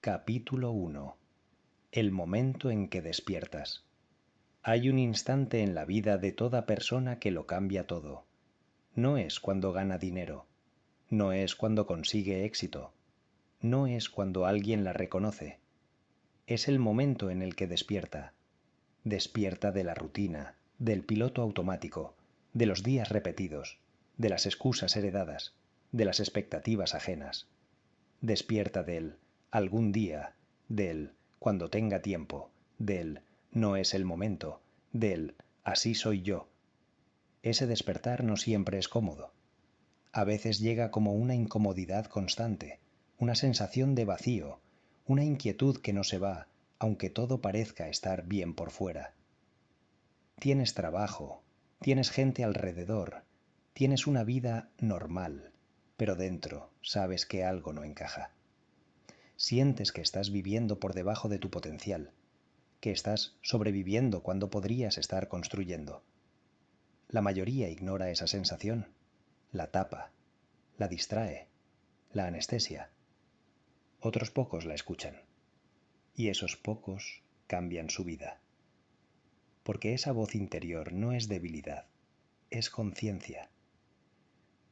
Capítulo 1. El momento en que despiertas. Hay un instante en la vida de toda persona que lo cambia todo. No es cuando gana dinero, no es cuando consigue éxito, no es cuando alguien la reconoce. Es el momento en el que despierta. Despierta de la rutina, del piloto automático, de los días repetidos, de las excusas heredadas, de las expectativas ajenas. Despierta del algún día, del cuando tenga tiempo, del no es el momento, del así soy yo. Ese despertar no siempre es cómodo. A veces llega como una incomodidad constante, una sensación de vacío, una inquietud que no se va, aunque todo parezca estar bien por fuera. Tienes trabajo, tienes gente alrededor, tienes una vida normal, pero dentro sabes que algo no encaja. Sientes que estás viviendo por debajo de tu potencial, que estás sobreviviendo cuando podrías estar construyendo. La mayoría ignora esa sensación, la tapa, la distrae, la anestesia. Otros pocos la escuchan, y esos pocos cambian su vida. Porque esa voz interior no es debilidad, es conciencia.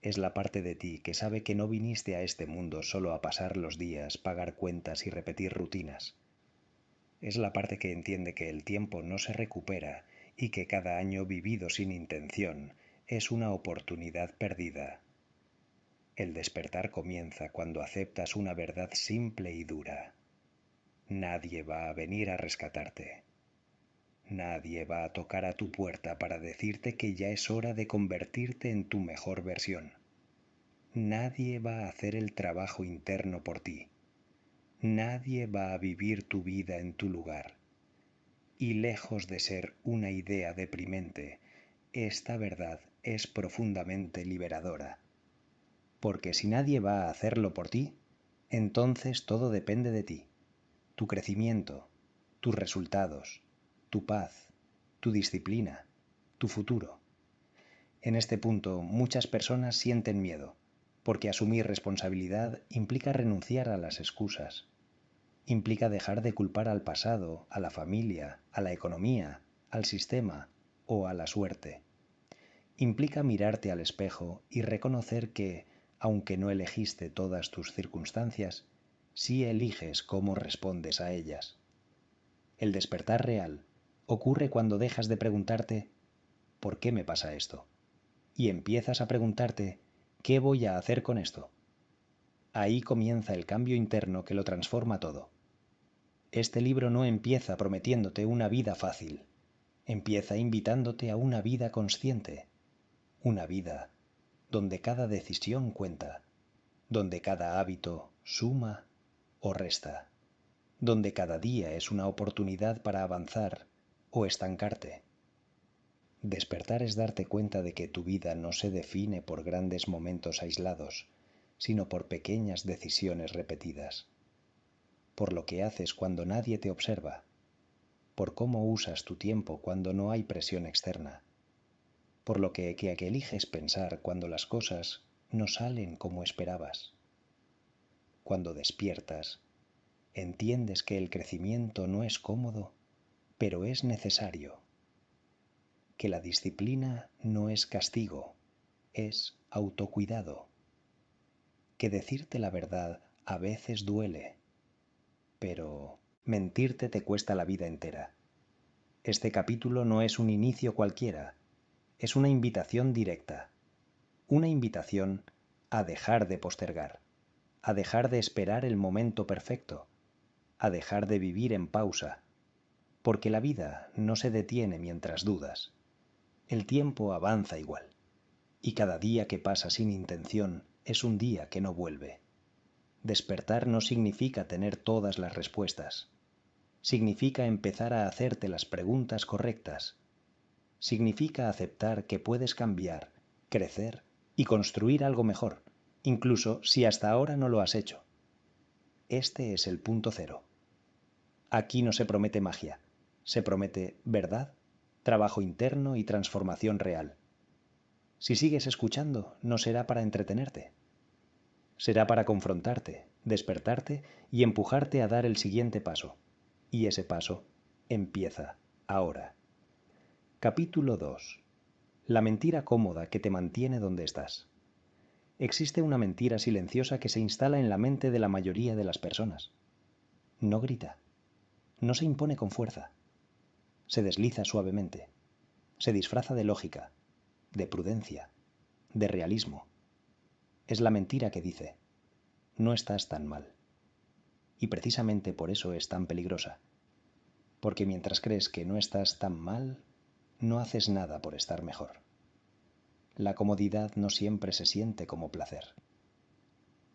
Es la parte de ti que sabe que no viniste a este mundo solo a pasar los días, pagar cuentas y repetir rutinas. Es la parte que entiende que el tiempo no se recupera y que cada año vivido sin intención es una oportunidad perdida. El despertar comienza cuando aceptas una verdad simple y dura. Nadie va a venir a rescatarte. Nadie va a tocar a tu puerta para decirte que ya es hora de convertirte en tu mejor versión. Nadie va a hacer el trabajo interno por ti. Nadie va a vivir tu vida en tu lugar. Y lejos de ser una idea deprimente, esta verdad es profundamente liberadora. Porque si nadie va a hacerlo por ti, entonces todo depende de ti. Tu crecimiento, tus resultados, tu paz, tu disciplina, tu futuro. En este punto, muchas personas sienten miedo, porque asumir responsabilidad implica renunciar a las excusas. Implica dejar de culpar al pasado, a la familia, a la economía, al sistema o a la suerte. Implica mirarte al espejo y reconocer que, aunque no elegiste todas tus circunstancias, sí eliges cómo respondes a ellas. El despertar real ocurre cuando dejas de preguntarte ¿por qué me pasa esto? Y empiezas a preguntarte ¿qué voy a hacer con esto? Ahí comienza el cambio interno que lo transforma todo. Este libro no empieza prometiéndote una vida fácil, empieza invitándote a una vida consciente, una vida donde cada decisión cuenta, donde cada hábito suma o resta, donde cada día es una oportunidad para avanzar o estancarte. Despertar es darte cuenta de que tu vida no se define por grandes momentos aislados, sino por pequeñas decisiones repetidas, por lo que haces cuando nadie te observa, por cómo usas tu tiempo cuando no hay presión externa, por lo que eliges pensar cuando las cosas no salen como esperabas. Cuando despiertas, entiendes que el crecimiento no es cómodo, pero es necesario, que la disciplina no es castigo, es autocuidado, que decirte la verdad a veces duele, pero mentirte te cuesta la vida entera. Este capítulo no es un inicio cualquiera, es una invitación directa, una invitación a dejar de postergar, a dejar de esperar el momento perfecto, a dejar de vivir en pausa, porque la vida no se detiene mientras dudas. El tiempo avanza igual, y cada día que pasa sin intención es un día que no vuelve. Despertar no significa tener todas las respuestas, significa empezar a hacerte las preguntas correctas. Significa aceptar que puedes cambiar, crecer y construir algo mejor, incluso si hasta ahora no lo has hecho. Este es el punto cero. Aquí no se promete magia, se promete verdad, trabajo interno y transformación real. Si sigues escuchando, no será para entretenerte. Será para confrontarte, despertarte y empujarte a dar el siguiente paso. Y ese paso empieza ahora. Capítulo 2. La mentira cómoda que te mantiene donde estás. Existe una mentira silenciosa que se instala en la mente de la mayoría de las personas. No grita, no se impone con fuerza, se desliza suavemente, se disfraza de lógica, de prudencia, de realismo. Es la mentira que dice, no estás tan mal. Y precisamente por eso es tan peligrosa, porque mientras crees que no estás tan mal, no haces nada por estar mejor. La comodidad no siempre se siente como placer.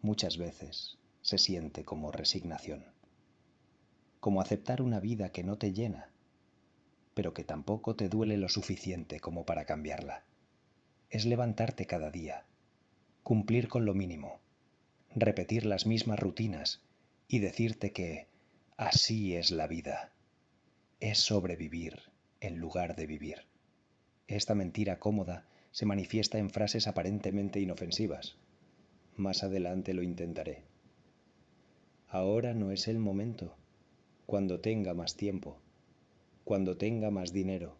Muchas veces se siente como resignación, como aceptar una vida que no te llena, pero que tampoco te duele lo suficiente como para cambiarla. Es levantarte cada día, cumplir con lo mínimo, repetir las mismas rutinas y decirte que así es la vida. Es sobrevivir en lugar de vivir. Esta mentira cómoda se manifiesta en frases aparentemente inofensivas. Más adelante lo intentaré. Ahora no es el momento. Cuando tenga más tiempo, cuando tenga más dinero,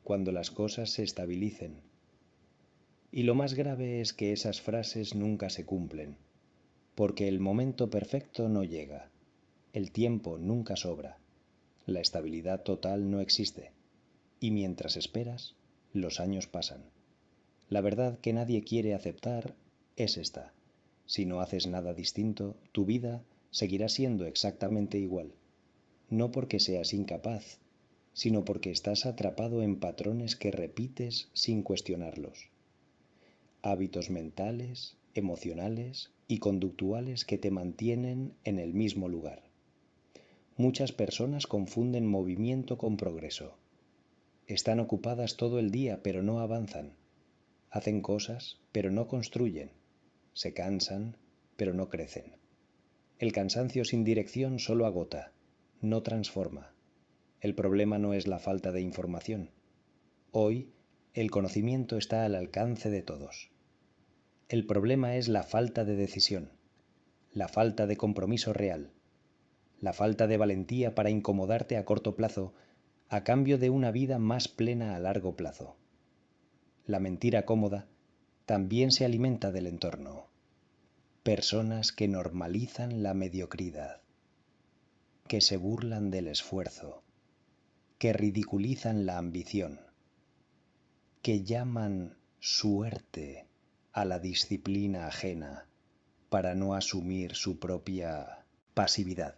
cuando las cosas se estabilicen. Y lo más grave es que esas frases nunca se cumplen, porque el momento perfecto no llega, el tiempo nunca sobra, la estabilidad total no existe, y mientras esperas, los años pasan. La verdad que nadie quiere aceptar es esta: si no haces nada distinto, tu vida seguirá siendo exactamente igual, no porque seas incapaz, sino porque estás atrapado en patrones que repites sin cuestionarlos. Hábitos mentales, emocionales y conductuales que te mantienen en el mismo lugar. Muchas personas confunden movimiento con progreso. Están ocupadas todo el día, pero no avanzan. Hacen cosas, pero no construyen. Se cansan, pero no crecen. El cansancio sin dirección solo agota, no transforma. El problema no es la falta de información. Hoy, el conocimiento está al alcance de todos. El problema es la falta de decisión, la falta de compromiso real, la falta de valentía para incomodarte a corto plazo a cambio de una vida más plena a largo plazo. La mentira cómoda también se alimenta del entorno. Personas que normalizan la mediocridad, que se burlan del esfuerzo, que ridiculizan la ambición, que llaman suerte a la disciplina ajena para no asumir su propia pasividad.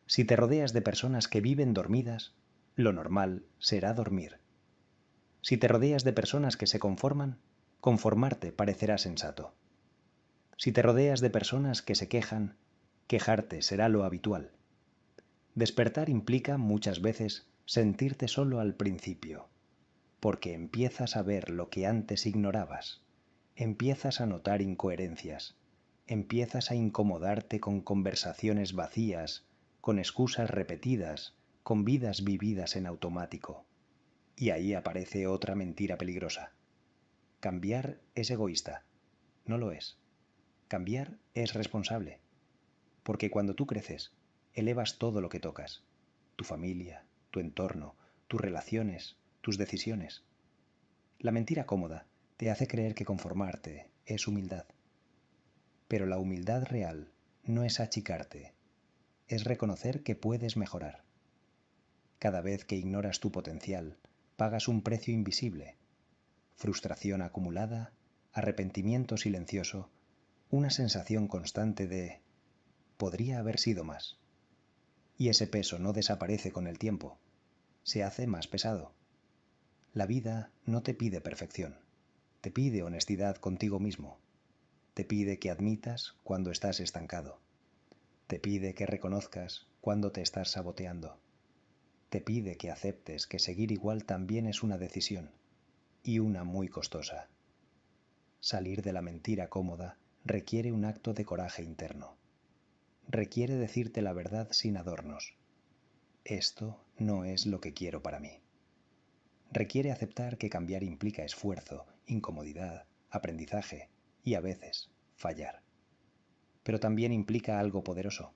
Si te rodeas de personas que viven dormidas, lo normal será dormir. Si te rodeas de personas que se conforman, conformarte parecerá sensato. Si te rodeas de personas que se quejan, quejarte será lo habitual. Despertar implica muchas veces sentirte solo al principio, porque empiezas a ver lo que antes ignorabas, empiezas a notar incoherencias, empiezas a incomodarte con conversaciones vacías, con excusas repetidas, con vidas vividas en automático. Y ahí aparece otra mentira peligrosa. Cambiar es egoísta. No lo es. Cambiar es responsable. Porque cuando tú creces, elevas todo lo que tocas. Tu familia, tu entorno, tus relaciones, tus decisiones. La mentira cómoda te hace creer que conformarte es humildad. Pero la humildad real no es achicarte, es reconocer que puedes mejorar. Cada vez que ignoras tu potencial, pagas un precio invisible. Frustración acumulada, arrepentimiento silencioso, una sensación constante de podría haber sido más. Y ese peso no desaparece con el tiempo, se hace más pesado. La vida no te pide perfección, te pide honestidad contigo mismo. Te pide que admitas cuando estás estancado. Te pide que reconozcas cuando te estás saboteando. Te pide que aceptes que seguir igual también es una decisión, y una muy costosa. Salir de la mentira cómoda requiere un acto de coraje interno. Requiere decirte la verdad sin adornos. Esto no es lo que quiero para mí. Requiere aceptar que cambiar implica esfuerzo, incomodidad, aprendizaje y a veces fallar. pero también implica algo poderoso: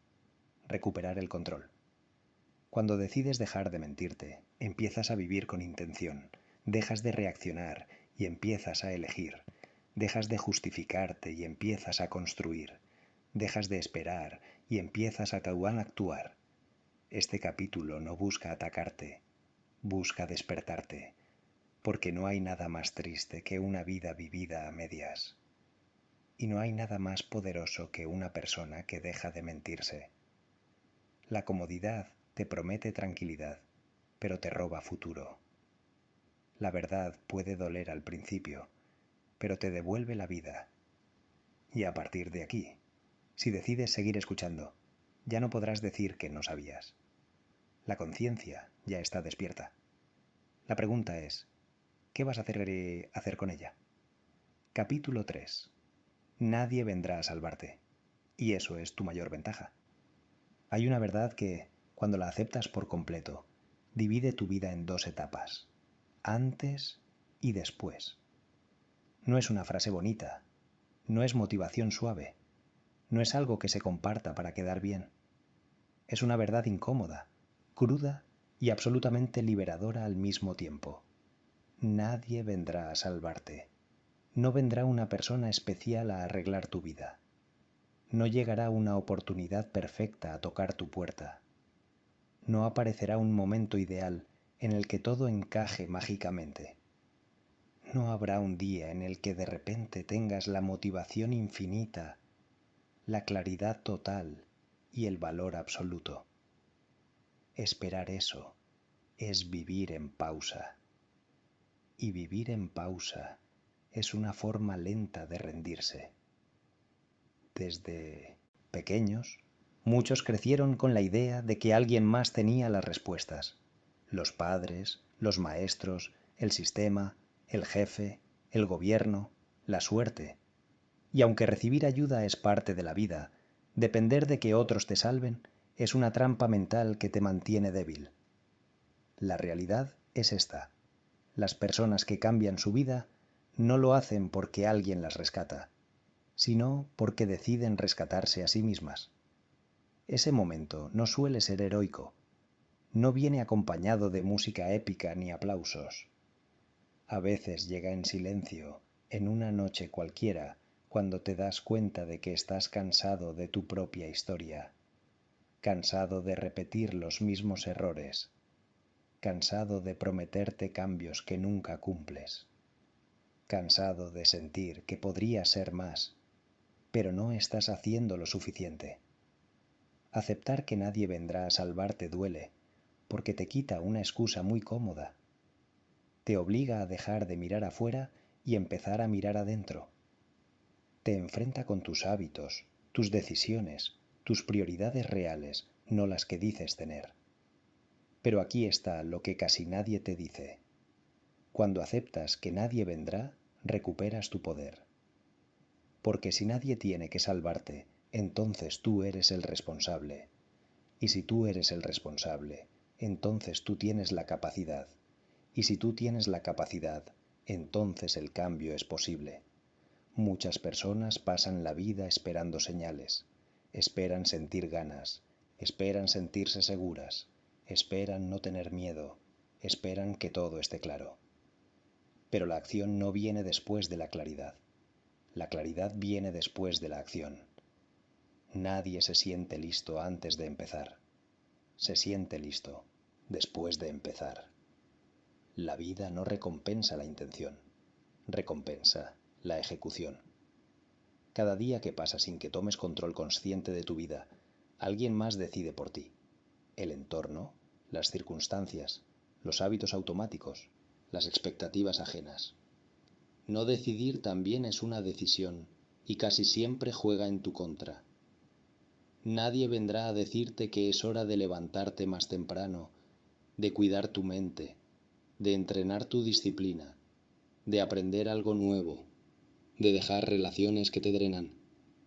recuperar el control. Cuando decides dejar de mentirte, empiezas a vivir con intención, dejas de reaccionar y empiezas a elegir, dejas de justificarte y empiezas a construir, dejas de esperar y empiezas a actuar. Este capítulo no busca atacarte, busca despertarte, porque no hay nada más triste que una vida vivida a medias. Y no hay nada más poderoso que una persona que deja de mentirse. La comodidad te promete tranquilidad, pero te roba futuro. La verdad puede doler al principio, pero te devuelve la vida. Y a partir de aquí, si decides seguir escuchando, ya no podrás decir que no sabías. La conciencia ya está despierta. La pregunta es, ¿qué vas a hacer con ella? Capítulo 3. Nadie vendrá a salvarte. Y eso es tu mayor ventaja. Hay una verdad que, cuando la aceptas por completo, divide tu vida en dos etapas: antes y después. No es una frase bonita, no es motivación suave, no es algo que se comparta para quedar bien. Es una verdad incómoda, cruda y absolutamente liberadora al mismo tiempo. Nadie vendrá a salvarte. No vendrá una persona especial a arreglar tu vida. No llegará una oportunidad perfecta a tocar tu puerta. No aparecerá un momento ideal en el que todo encaje mágicamente. No habrá un día en el que de repente tengas la motivación infinita, la claridad total y el valor absoluto. Esperar eso es vivir en pausa. Y vivir en pausa es una forma lenta de rendirse. Desde pequeños, muchos crecieron con la idea de que alguien más tenía las respuestas: los padres, los maestros, el sistema, el jefe, el gobierno, la suerte. Y aunque recibir ayuda es parte de la vida, depender de que otros te salven es una trampa mental que te mantiene débil. La realidad es esta: las personas que cambian su vida no lo hacen porque alguien las rescata, sino porque deciden rescatarse a sí mismas. Ese momento no suele ser heroico, no viene acompañado de música épica ni aplausos. A veces llega en silencio, en una noche cualquiera, cuando te das cuenta de que estás cansado de tu propia historia, cansado de repetir los mismos errores, cansado de prometerte cambios que nunca cumples, cansado de sentir que podrías ser más, pero no estás haciendo lo suficiente. Aceptar que nadie vendrá a salvarte duele, porque te quita una excusa muy cómoda. Te obliga a dejar de mirar afuera y empezar a mirar adentro. Te enfrenta con tus hábitos, tus decisiones, tus prioridades reales, no las que dices tener. Pero aquí está lo que casi nadie te dice. Cuando aceptas que nadie vendrá, recuperas tu poder. Porque si nadie tiene que salvarte, entonces tú eres el responsable. Y si tú eres el responsable, entonces tú tienes la capacidad. Y si tú tienes la capacidad, entonces el cambio es posible. Muchas personas pasan la vida esperando señales, esperan sentir ganas, esperan sentirse seguras, esperan no tener miedo, esperan que todo esté claro. Pero la acción no viene después de la claridad. La claridad viene después de la acción. Nadie se siente listo antes de empezar. Se siente listo después de empezar. La vida no recompensa la intención, recompensa la ejecución. Cada día que pasa sin que tomes control consciente de tu vida, alguien más decide por ti. El entorno, las circunstancias, los hábitos automáticos, las expectativas ajenas. No decidir también es una decisión y casi siempre juega en tu contra. Nadie vendrá a decirte que es hora de levantarte más temprano, de cuidar tu mente, de entrenar tu disciplina, de aprender algo nuevo, de dejar relaciones que te drenan,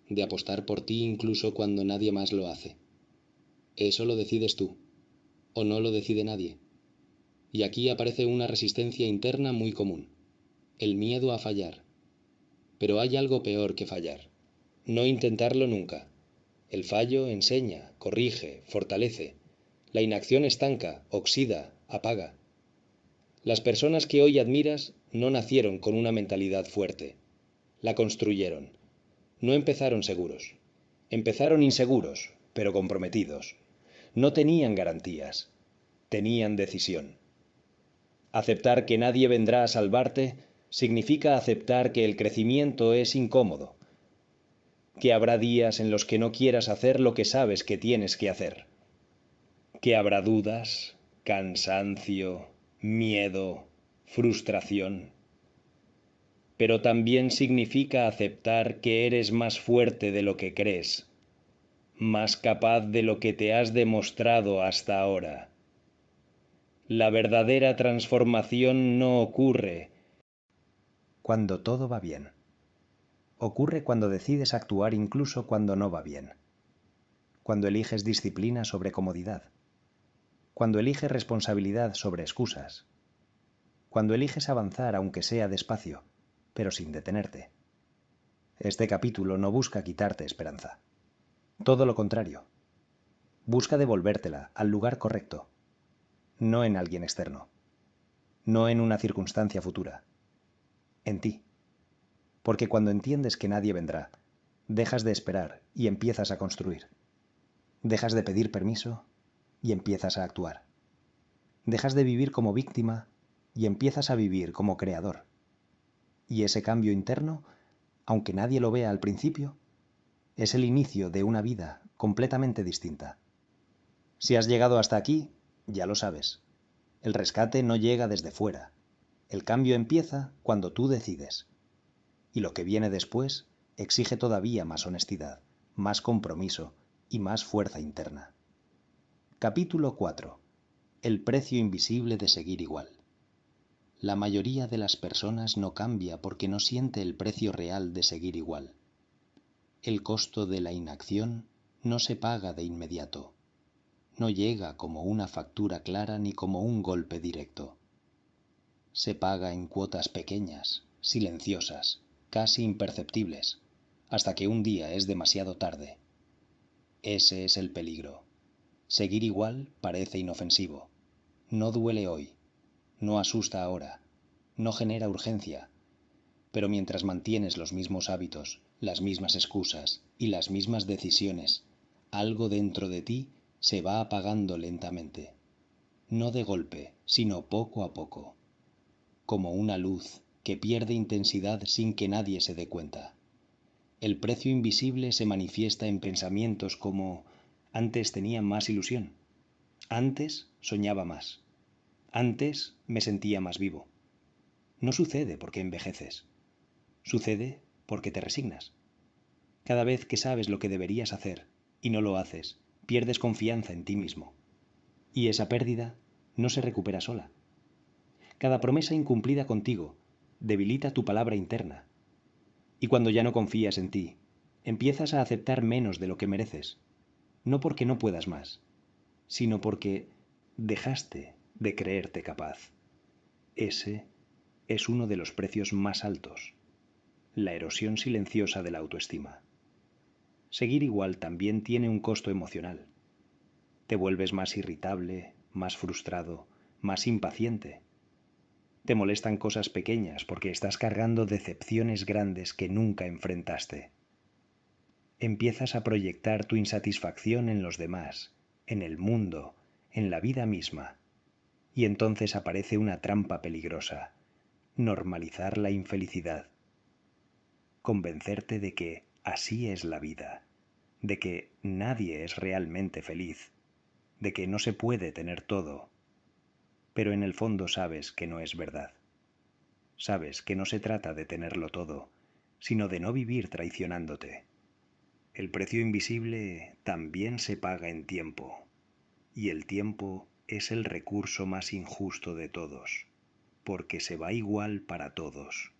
de apostar por ti incluso cuando nadie más lo hace. Eso lo decides tú, o no lo decide nadie. Y aquí aparece una resistencia interna muy común: el miedo a fallar. Pero hay algo peor que fallar: no intentarlo nunca. El fallo enseña, corrige, fortalece. La inacción estanca, oxida, apaga. Las personas que hoy admiras no nacieron con una mentalidad fuerte. La construyeron. No empezaron seguros. Empezaron inseguros, pero comprometidos. No tenían garantías. Tenían decisión. Aceptar que nadie vendrá a salvarte significa aceptar que el crecimiento es incómodo, que habrá días en los que no quieras hacer lo que sabes que tienes que hacer, que habrá dudas, cansancio, miedo, frustración. Pero también significa aceptar que eres más fuerte de lo que crees, más capaz de lo que te has demostrado hasta ahora. La verdadera transformación no ocurre cuando todo va bien. Ocurre cuando decides actuar incluso cuando no va bien. Cuando eliges disciplina sobre comodidad. Cuando eliges responsabilidad sobre excusas. Cuando eliges avanzar aunque sea despacio, pero sin detenerte. Este capítulo no busca quitarte esperanza. Todo lo contrario. Busca devolvértela al lugar correcto. No en alguien externo. No en una circunstancia futura. En ti. Porque cuando entiendes que nadie vendrá, dejas de esperar y empiezas a construir. Dejas de pedir permiso y empiezas a actuar. Dejas de vivir como víctima y empiezas a vivir como creador. Y ese cambio interno, aunque nadie lo vea al principio, es el inicio de una vida completamente distinta. Si has llegado hasta aquí, ya lo sabes. El rescate no llega desde fuera. El cambio empieza cuando tú decides. Y lo que viene después exige todavía más honestidad, más compromiso y más fuerza interna. Capítulo 4. El precio invisible de seguir igual. La mayoría de las personas no cambia porque no siente el precio real de seguir igual. El costo de la inacción no se paga de inmediato. No llega como una factura clara ni como un golpe directo. Se paga en cuotas pequeñas, silenciosas, casi imperceptibles, hasta que un día es demasiado tarde. Ese es el peligro. Seguir igual parece inofensivo. No duele hoy. No asusta ahora. No genera urgencia. Pero mientras mantienes los mismos hábitos, las mismas excusas y las mismas decisiones, algo dentro de ti se va apagando lentamente. No de golpe, sino poco a poco. Como una luz que pierde intensidad sin que nadie se dé cuenta. El precio invisible se manifiesta en pensamientos como: antes tenía más ilusión, antes soñaba más, antes me sentía más vivo. No sucede porque envejeces, sucede porque te resignas. Cada vez que sabes lo que deberías hacer y no lo haces, pierdes confianza en ti mismo. Y esa pérdida no se recupera sola. Cada promesa incumplida contigo debilita tu palabra interna. Y cuando ya no confías en ti, empiezas a aceptar menos de lo que mereces. No porque no puedas más, sino porque dejaste de creerte capaz. Ese es uno de los precios más altos, la erosión silenciosa de la autoestima. Seguir igual también tiene un costo emocional. Te vuelves más irritable, más frustrado, más impaciente. Te molestan cosas pequeñas porque estás cargando decepciones grandes que nunca enfrentaste. Empiezas a proyectar tu insatisfacción en los demás, en el mundo, en la vida misma. Y entonces aparece una trampa peligrosa: normalizar la infelicidad. Convencerte de que así es la vida, de que nadie es realmente feliz, de que no se puede tener todo. Pero en el fondo sabes que no es verdad. Sabes que no se trata de tenerlo todo, sino de no vivir traicionándote. El precio invisible también se paga en tiempo, y el tiempo es el recurso más injusto de todos, porque se va igual para todos,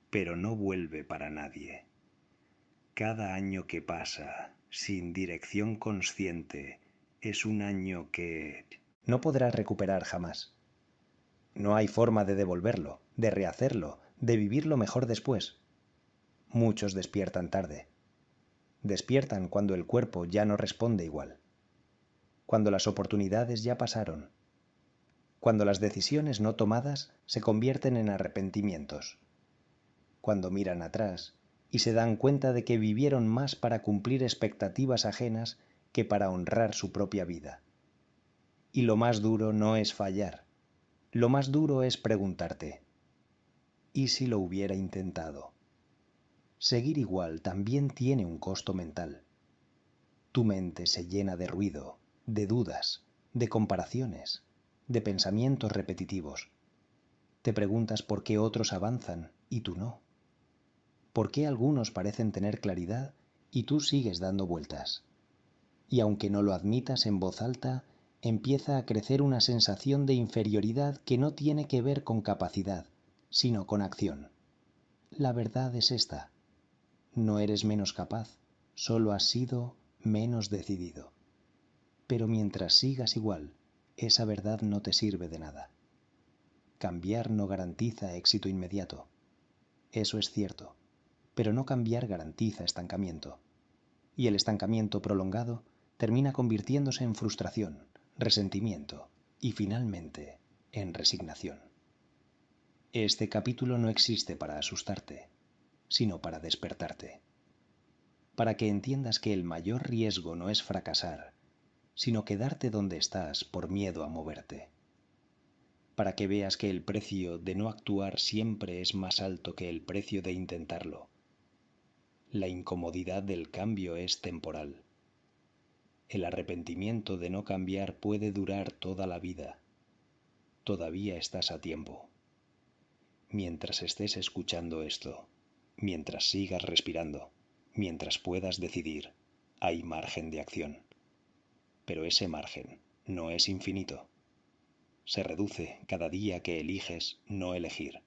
pero no vuelve para nadie. Cada año que pasa sin dirección consciente es un año que no podrás recuperar jamás. No hay forma de devolverlo, de rehacerlo, de vivirlo mejor después. Muchos despiertan tarde. Despiertan cuando el cuerpo ya no responde igual, cuando las oportunidades ya pasaron, cuando las decisiones no tomadas se convierten en arrepentimientos, cuando miran atrás y se dan cuenta de que vivieron más para cumplir expectativas ajenas que para honrar su propia vida. Y lo más duro no es fallar, lo más duro es preguntarte, ¿y si lo hubiera intentado? Seguir igual también tiene un costo mental. Tu mente se llena de ruido, de dudas, de comparaciones, de pensamientos repetitivos. Te preguntas por qué otros avanzan y tú no. ¿Por qué algunos parecen tener claridad y tú sigues dando vueltas? Y aunque no lo admitas en voz alta, empieza a crecer una sensación de inferioridad que no tiene que ver con capacidad, sino con acción. La verdad es esta: no eres menos capaz, solo has sido menos decidido. Pero mientras sigas igual, esa verdad no te sirve de nada. Cambiar no garantiza éxito inmediato. Eso es cierto, pero no cambiar garantiza estancamiento. Y el estancamiento prolongado termina convirtiéndose en frustración, resentimiento y finalmente en resignación. Este capítulo no existe para asustarte, sino para despertarte. Para que entiendas que el mayor riesgo no es fracasar, sino quedarte donde estás por miedo a moverte. Para que veas que el precio de no actuar siempre es más alto que el precio de intentarlo. La incomodidad del cambio es temporal. El arrepentimiento de no cambiar puede durar toda la vida. Todavía estás a tiempo. Mientras estés escuchando esto, mientras sigas respirando, mientras puedas decidir, hay margen de acción. Pero ese margen no es infinito. Se reduce cada día que eliges no elegir.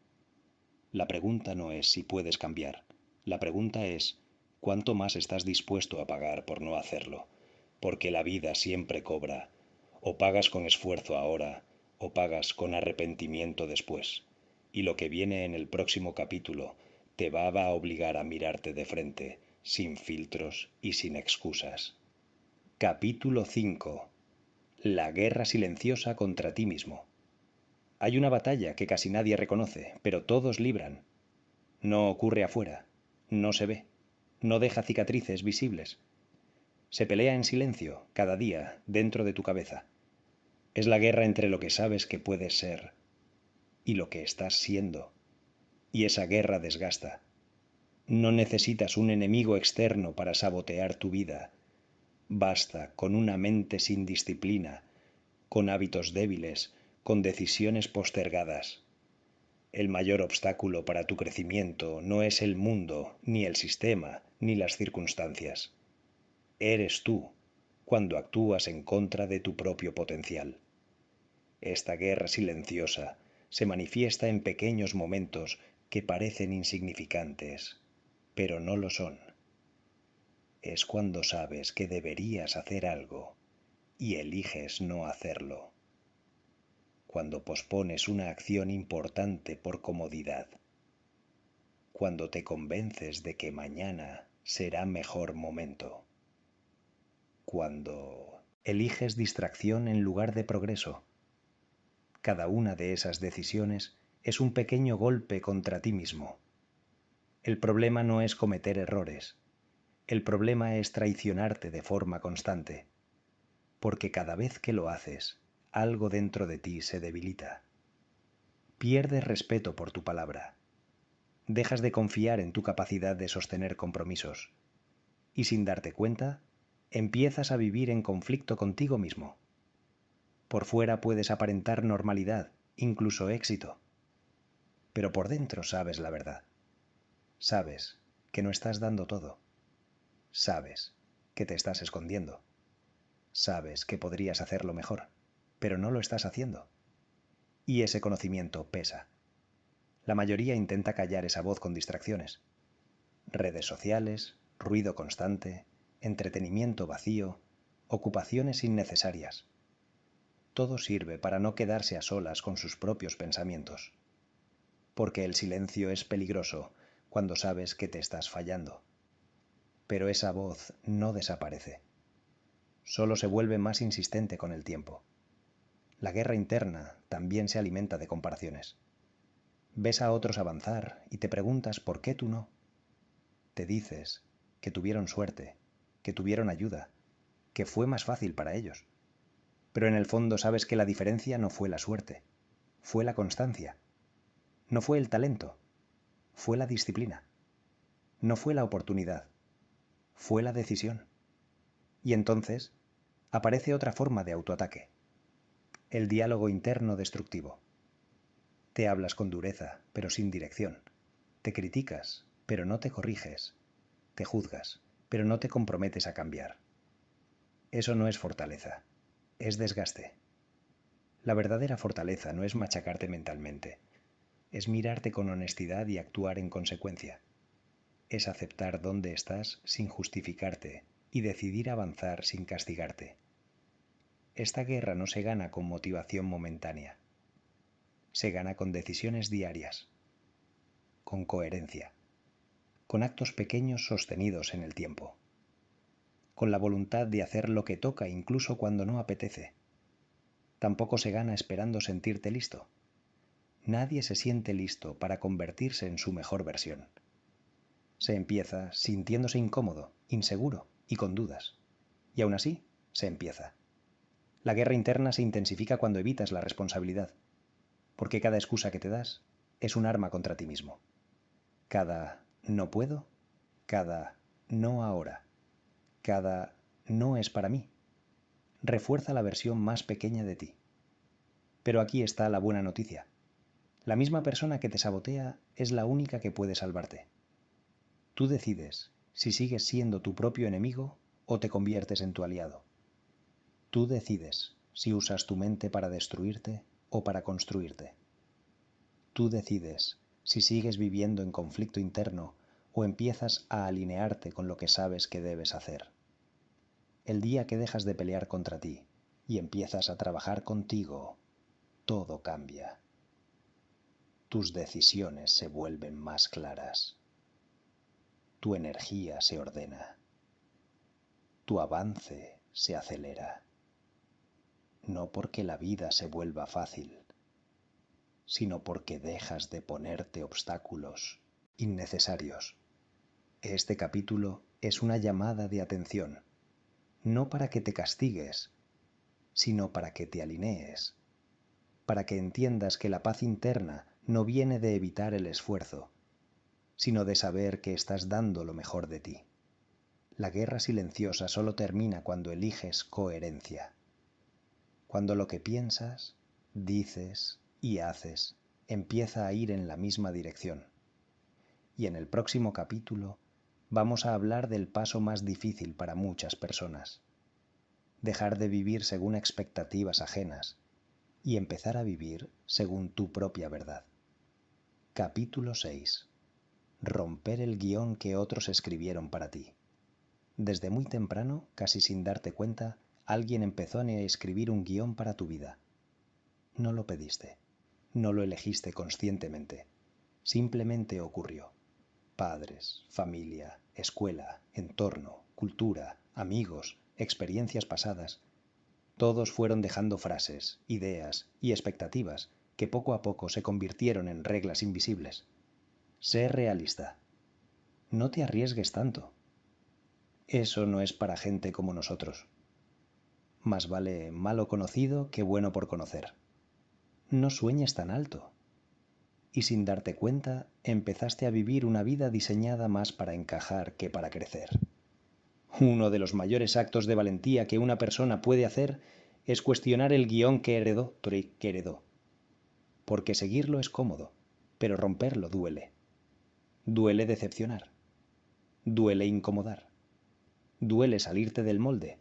La pregunta no es si puedes cambiar. La pregunta es ¿cuánto más estás dispuesto a pagar por no hacerlo? Porque la vida siempre cobra. O pagas con esfuerzo ahora, o pagas con arrepentimiento después. Y lo que viene en el próximo capítulo te va a obligar a mirarte de frente, sin filtros y sin excusas. Capítulo 5. La guerra silenciosa contra ti mismo. Hay una batalla que casi nadie reconoce, pero todos libran. No ocurre afuera, no se ve, no deja cicatrices visibles. Se pelea en silencio, cada día, dentro de tu cabeza. Es la guerra entre lo que sabes que puedes ser y lo que estás siendo. Y esa guerra desgasta. No necesitas un enemigo externo para sabotear tu vida. Basta con una mente sin disciplina, con hábitos débiles, con decisiones postergadas. El mayor obstáculo para tu crecimiento no es el mundo, ni el sistema, ni las circunstancias. Eres tú, cuando actúas en contra de tu propio potencial. Esta guerra silenciosa se manifiesta en pequeños momentos que parecen insignificantes, pero no lo son. Es cuando sabes que deberías hacer algo y eliges no hacerlo. Cuando pospones una acción importante por comodidad. Cuando te convences de que mañana será mejor momento. Cuando eliges distracción en lugar de progreso. Cada una de esas decisiones es un pequeño golpe contra ti mismo. El problema no es cometer errores. El problema es traicionarte de forma constante. Porque cada vez que lo haces, algo dentro de ti se debilita. Pierdes respeto por tu palabra. Dejas de confiar en tu capacidad de sostener compromisos. Y sin darte cuenta, empiezas a vivir en conflicto contigo mismo. Por fuera puedes aparentar normalidad, incluso éxito. Pero por dentro sabes la verdad. Sabes que no estás dando todo. Sabes que te estás escondiendo. Sabes que podrías hacerlo mejor, pero no lo estás haciendo. Y ese conocimiento pesa. La mayoría intenta callar esa voz con distracciones. Redes sociales, ruido constante, entretenimiento vacío, ocupaciones innecesarias. Todo sirve para no quedarse a solas con sus propios pensamientos. Porque el silencio es peligroso cuando sabes que te estás fallando. pero esa voz no desaparece. Solo se vuelve más insistente con el tiempo. La guerra interna también se alimenta de comparaciones. Ves a otros avanzar y te preguntas por qué tú no. Te dices que tuvieron suerte, que tuvieron ayuda, que fue más fácil para ellos. Pero en el fondo sabes que la diferencia no fue la suerte, fue la constancia. No fue el talento, fue la disciplina. No fue la oportunidad, fue la decisión. Y entonces aparece otra forma de autoataque, el diálogo interno destructivo. Te hablas con dureza, pero sin dirección. Te criticas, pero no te corriges. Te juzgas, pero no te comprometes a cambiar. Eso no es fortaleza, es desgaste. La verdadera fortaleza no es machacarte mentalmente, es mirarte con honestidad y actuar en consecuencia. Es aceptar dónde estás sin justificarte y decidir avanzar sin castigarte. Esta guerra no se gana con motivación momentánea. Se gana con decisiones diarias, con coherencia, con actos pequeños sostenidos en el tiempo, con la voluntad de hacer lo que toca incluso cuando no apetece. Tampoco se gana esperando sentirte listo. Nadie se siente listo para convertirse en su mejor versión. Se empieza sintiéndose incómodo, inseguro y con dudas. Y aún así, se empieza. La guerra interna se intensifica cuando evitas la responsabilidad, porque cada excusa que te das es un arma contra ti mismo. Cada no puedo, cada no ahora, cada no es para mí, refuerza la versión más pequeña de ti. Pero aquí está la buena noticia. La misma persona que te sabotea es la única que puede salvarte. Tú decides si sigues siendo tu propio enemigo o te conviertes en tu aliado. Tú decides si usas tu mente para destruirte o para construirte. Tú decides si sigues viviendo en conflicto interno o empiezas a alinearte con lo que sabes que debes hacer. El día que dejas de pelear contra ti y empiezas a trabajar contigo, todo cambia. Tus decisiones se vuelven más claras. Tu energía se ordena. Tu avance se acelera. No porque la vida se vuelva fácil, sino porque dejas de ponerte obstáculos innecesarios. Este capítulo es una llamada de atención, no para que te castigues, sino para que te alinees, para que entiendas que la paz interna no viene de evitar el esfuerzo, sino de saber que estás dando lo mejor de ti. La guerra silenciosa solo termina cuando eliges coherencia, cuando lo que piensas, dices y haces empieza a ir en la misma dirección. Y en el próximo capítulo vamos a hablar del paso más difícil para muchas personas. Dejar de vivir según expectativas ajenas y empezar a vivir según tu propia verdad. Capítulo 6. Romper el guión que otros escribieron para ti. Desde muy temprano, casi sin darte cuenta, alguien empezó a escribir un guión para tu vida. No lo pediste, no lo elegiste conscientemente, simplemente ocurrió. Padres, familia, escuela, entorno, cultura, amigos, experiencias pasadas, todos fueron dejando frases, ideas y expectativas que poco a poco se convirtieron en reglas invisibles. Sé realista. No te arriesgues tanto. Eso no es para gente como nosotros. Más vale malo conocido que bueno por conocer. No sueñes tan alto. Y sin darte cuenta, empezaste a vivir una vida diseñada más para encajar que para crecer. Uno de los mayores actos de valentía que una persona puede hacer es cuestionar el guión que heredó. Porque seguirlo es cómodo, pero romperlo duele. Duele decepcionar. Duele incomodar. Duele salirte del molde.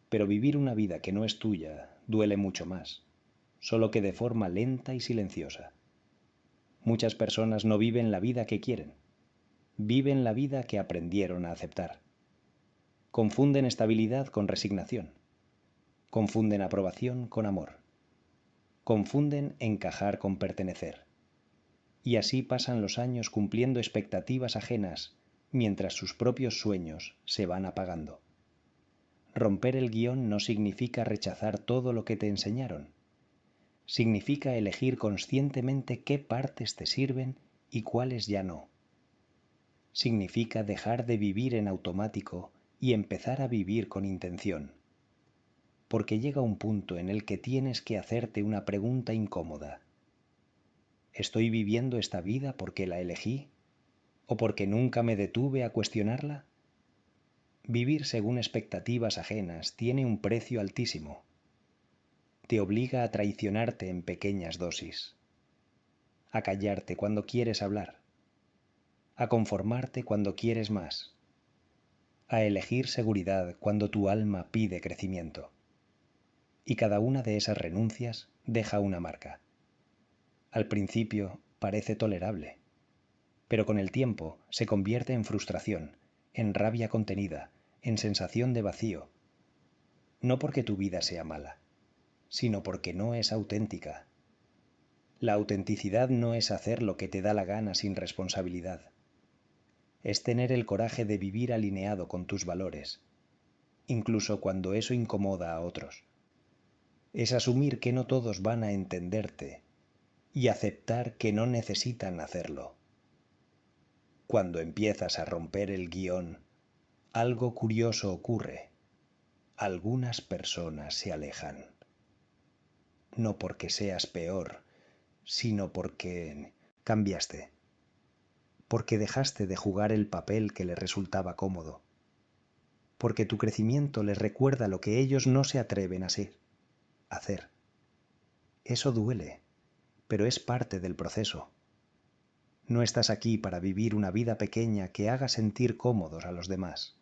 Pero vivir una vida que no es tuya duele mucho más, solo que de forma lenta y silenciosa. Muchas personas no viven la vida que quieren, viven la vida que aprendieron a aceptar. Confunden estabilidad con resignación, confunden aprobación con amor, confunden encajar con pertenecer. Y así pasan los años cumpliendo expectativas ajenas mientras sus propios sueños se van apagando. Romper el guión no significa rechazar todo lo que te enseñaron. Significa elegir conscientemente qué partes te sirven y cuáles ya no. Significa dejar de vivir en automático y empezar a vivir con intención. Porque llega un punto en el que tienes que hacerte una pregunta incómoda. ¿Estoy viviendo esta vida porque la elegí? ¿O porque nunca me detuve a cuestionarla? Vivir según expectativas ajenas tiene un precio altísimo. Te obliga a traicionarte en pequeñas dosis, a callarte cuando quieres hablar, a conformarte cuando quieres más, a elegir seguridad cuando tu alma pide crecimiento. Y cada una de esas renuncias deja una marca. Al principio parece tolerable, pero con el tiempo se convierte en frustración, en rabia contenida, en sensación de vacío. No porque tu vida sea mala, sino porque no es auténtica. La autenticidad no es hacer lo que te da la gana sin responsabilidad. Es tener el coraje de vivir alineado con tus valores, incluso cuando eso incomoda a otros. Es asumir que no todos van a entenderte y aceptar que no necesitan hacerlo. Cuando empiezas a romper el guión, algo curioso ocurre. Algunas personas se alejan. No porque seas peor, sino porque cambiaste. Porque dejaste de jugar el papel que les resultaba cómodo. Porque tu crecimiento les recuerda lo que ellos no se atreven a hacer. Eso duele, pero es parte del proceso. No estás aquí para vivir una vida pequeña que haga sentir cómodos a los demás.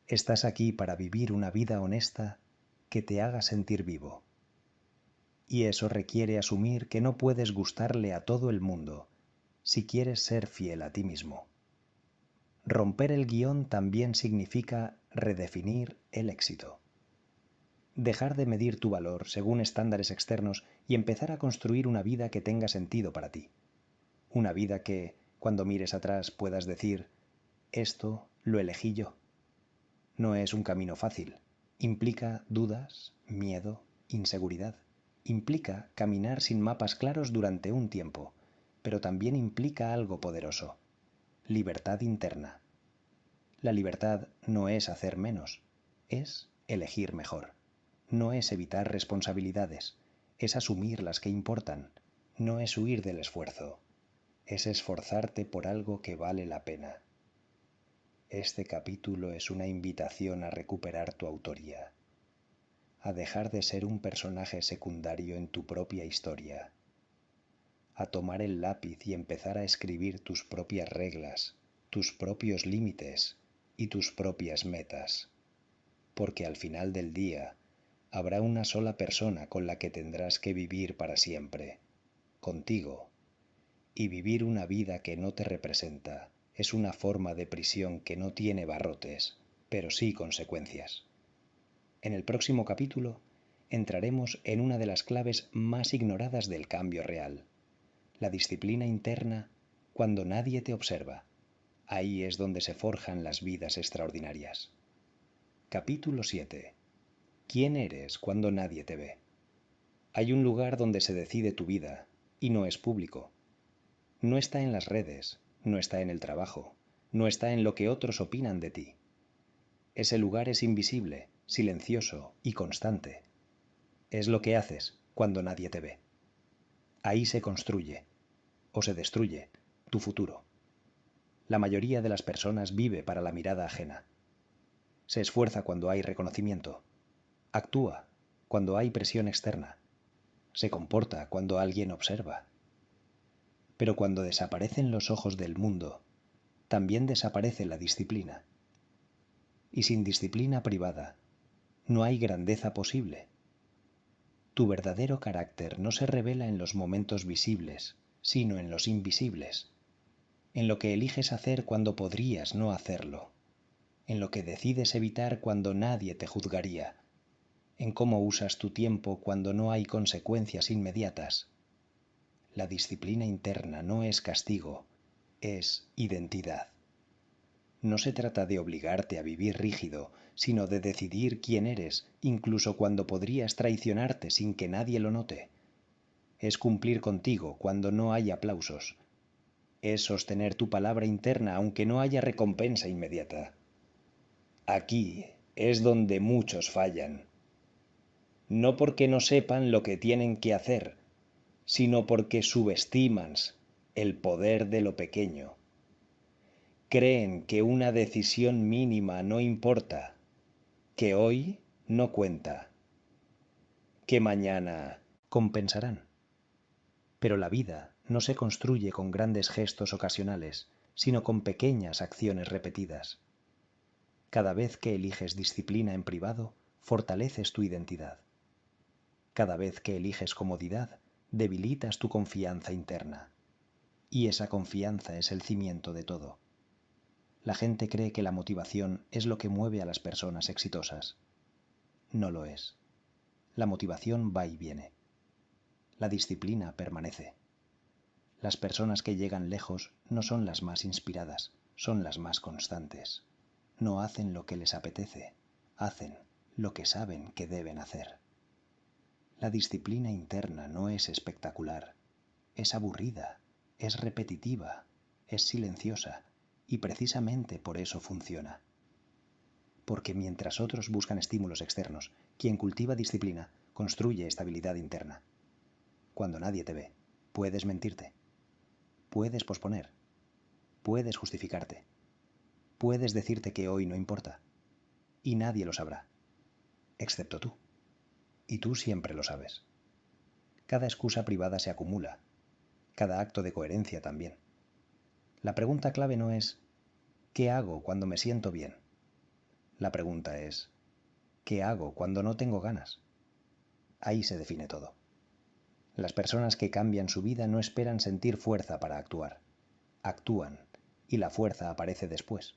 Estás aquí para vivir una vida honesta que te haga sentir vivo. Y eso requiere asumir que no puedes gustarle a todo el mundo si quieres ser fiel a ti mismo. Romper el guión también significa redefinir el éxito. Dejar de medir tu valor según estándares externos y empezar a construir una vida que tenga sentido para ti. Una vida que, cuando mires atrás, puedas decir, esto lo elegí yo. No es un camino fácil. Implica dudas, miedo, inseguridad. Implica caminar sin mapas claros durante un tiempo, pero también implica algo poderoso: libertad interna. La libertad no es hacer menos, es elegir mejor. No es evitar responsabilidades, es asumir las que importan. No es huir del esfuerzo, es esforzarte por algo que vale la pena. Este capítulo es una invitación a recuperar tu autoría, a dejar de ser un personaje secundario en tu propia historia, a tomar el lápiz y empezar a escribir tus propias reglas, tus propios límites y tus propias metas, porque al final del día habrá una sola persona con la que tendrás que vivir para siempre, contigo, y vivir una vida que no te representa es una forma de prisión que no tiene barrotes, pero sí consecuencias. En el próximo capítulo entraremos en una de las claves más ignoradas del cambio real: la disciplina interna cuando nadie te observa. Ahí es donde se forjan las vidas extraordinarias. Capítulo 7. ¿Quién eres cuando nadie te ve? Hay un lugar donde se decide tu vida, y no es público. No está en las redes, no está en el trabajo, no está en lo que otros opinan de ti. Ese lugar es invisible, silencioso y constante. Es lo que haces cuando nadie te ve. Ahí se construye, o se destruye, tu futuro. La mayoría de las personas vive para la mirada ajena. Se esfuerza cuando hay reconocimiento. Actúa cuando hay presión externa. Se comporta cuando alguien observa. Pero cuando desaparecen los ojos del mundo, también desaparece la disciplina. Y sin disciplina privada, no hay grandeza posible. Tu verdadero carácter no se revela en los momentos visibles, sino en los invisibles, en lo que eliges hacer cuando podrías no hacerlo, en lo que decides evitar cuando nadie te juzgaría, en cómo usas tu tiempo cuando no hay consecuencias inmediatas. La disciplina interna no es castigo, es identidad. No se trata de obligarte a vivir rígido, sino de decidir quién eres, incluso cuando podrías traicionarte sin que nadie lo note. Es cumplir contigo cuando no hay aplausos. Es sostener tu palabra interna aunque no haya recompensa inmediata. Aquí es donde muchos fallan. No porque no sepan lo que tienen que hacer, sino porque subestiman el poder de lo pequeño. Creen que una decisión mínima no importa, que hoy no cuenta, que mañana compensarán. Pero la vida no se construye con grandes gestos ocasionales, sino con pequeñas acciones repetidas. Cada vez que eliges disciplina en privado, fortaleces tu identidad. Cada vez que eliges comodidad, debilitas tu confianza interna. Y esa confianza es el cimiento de todo. La gente cree que la motivación es lo que mueve a las personas exitosas. No lo es. La motivación va y viene. La disciplina permanece. Las personas que llegan lejos no son las más inspiradas, son las más constantes. No hacen lo que les apetece, hacen lo que saben que deben hacer. La disciplina interna no es espectacular, es aburrida, es repetitiva, es silenciosa y precisamente por eso funciona. Porque mientras otros buscan estímulos externos, quien cultiva disciplina construye estabilidad interna. Cuando nadie te ve, puedes mentirte, puedes posponer, puedes justificarte, puedes decirte que hoy no importa y nadie lo sabrá, excepto tú. Y tú siempre lo sabes. Cada excusa privada se acumula, cada acto de coherencia también. La pregunta clave no es ¿qué hago cuando me siento bien? La pregunta es ¿qué hago cuando no tengo ganas? Ahí se define todo. Las personas que cambian su vida no esperan sentir fuerza para actuar. Actúan y la fuerza aparece después.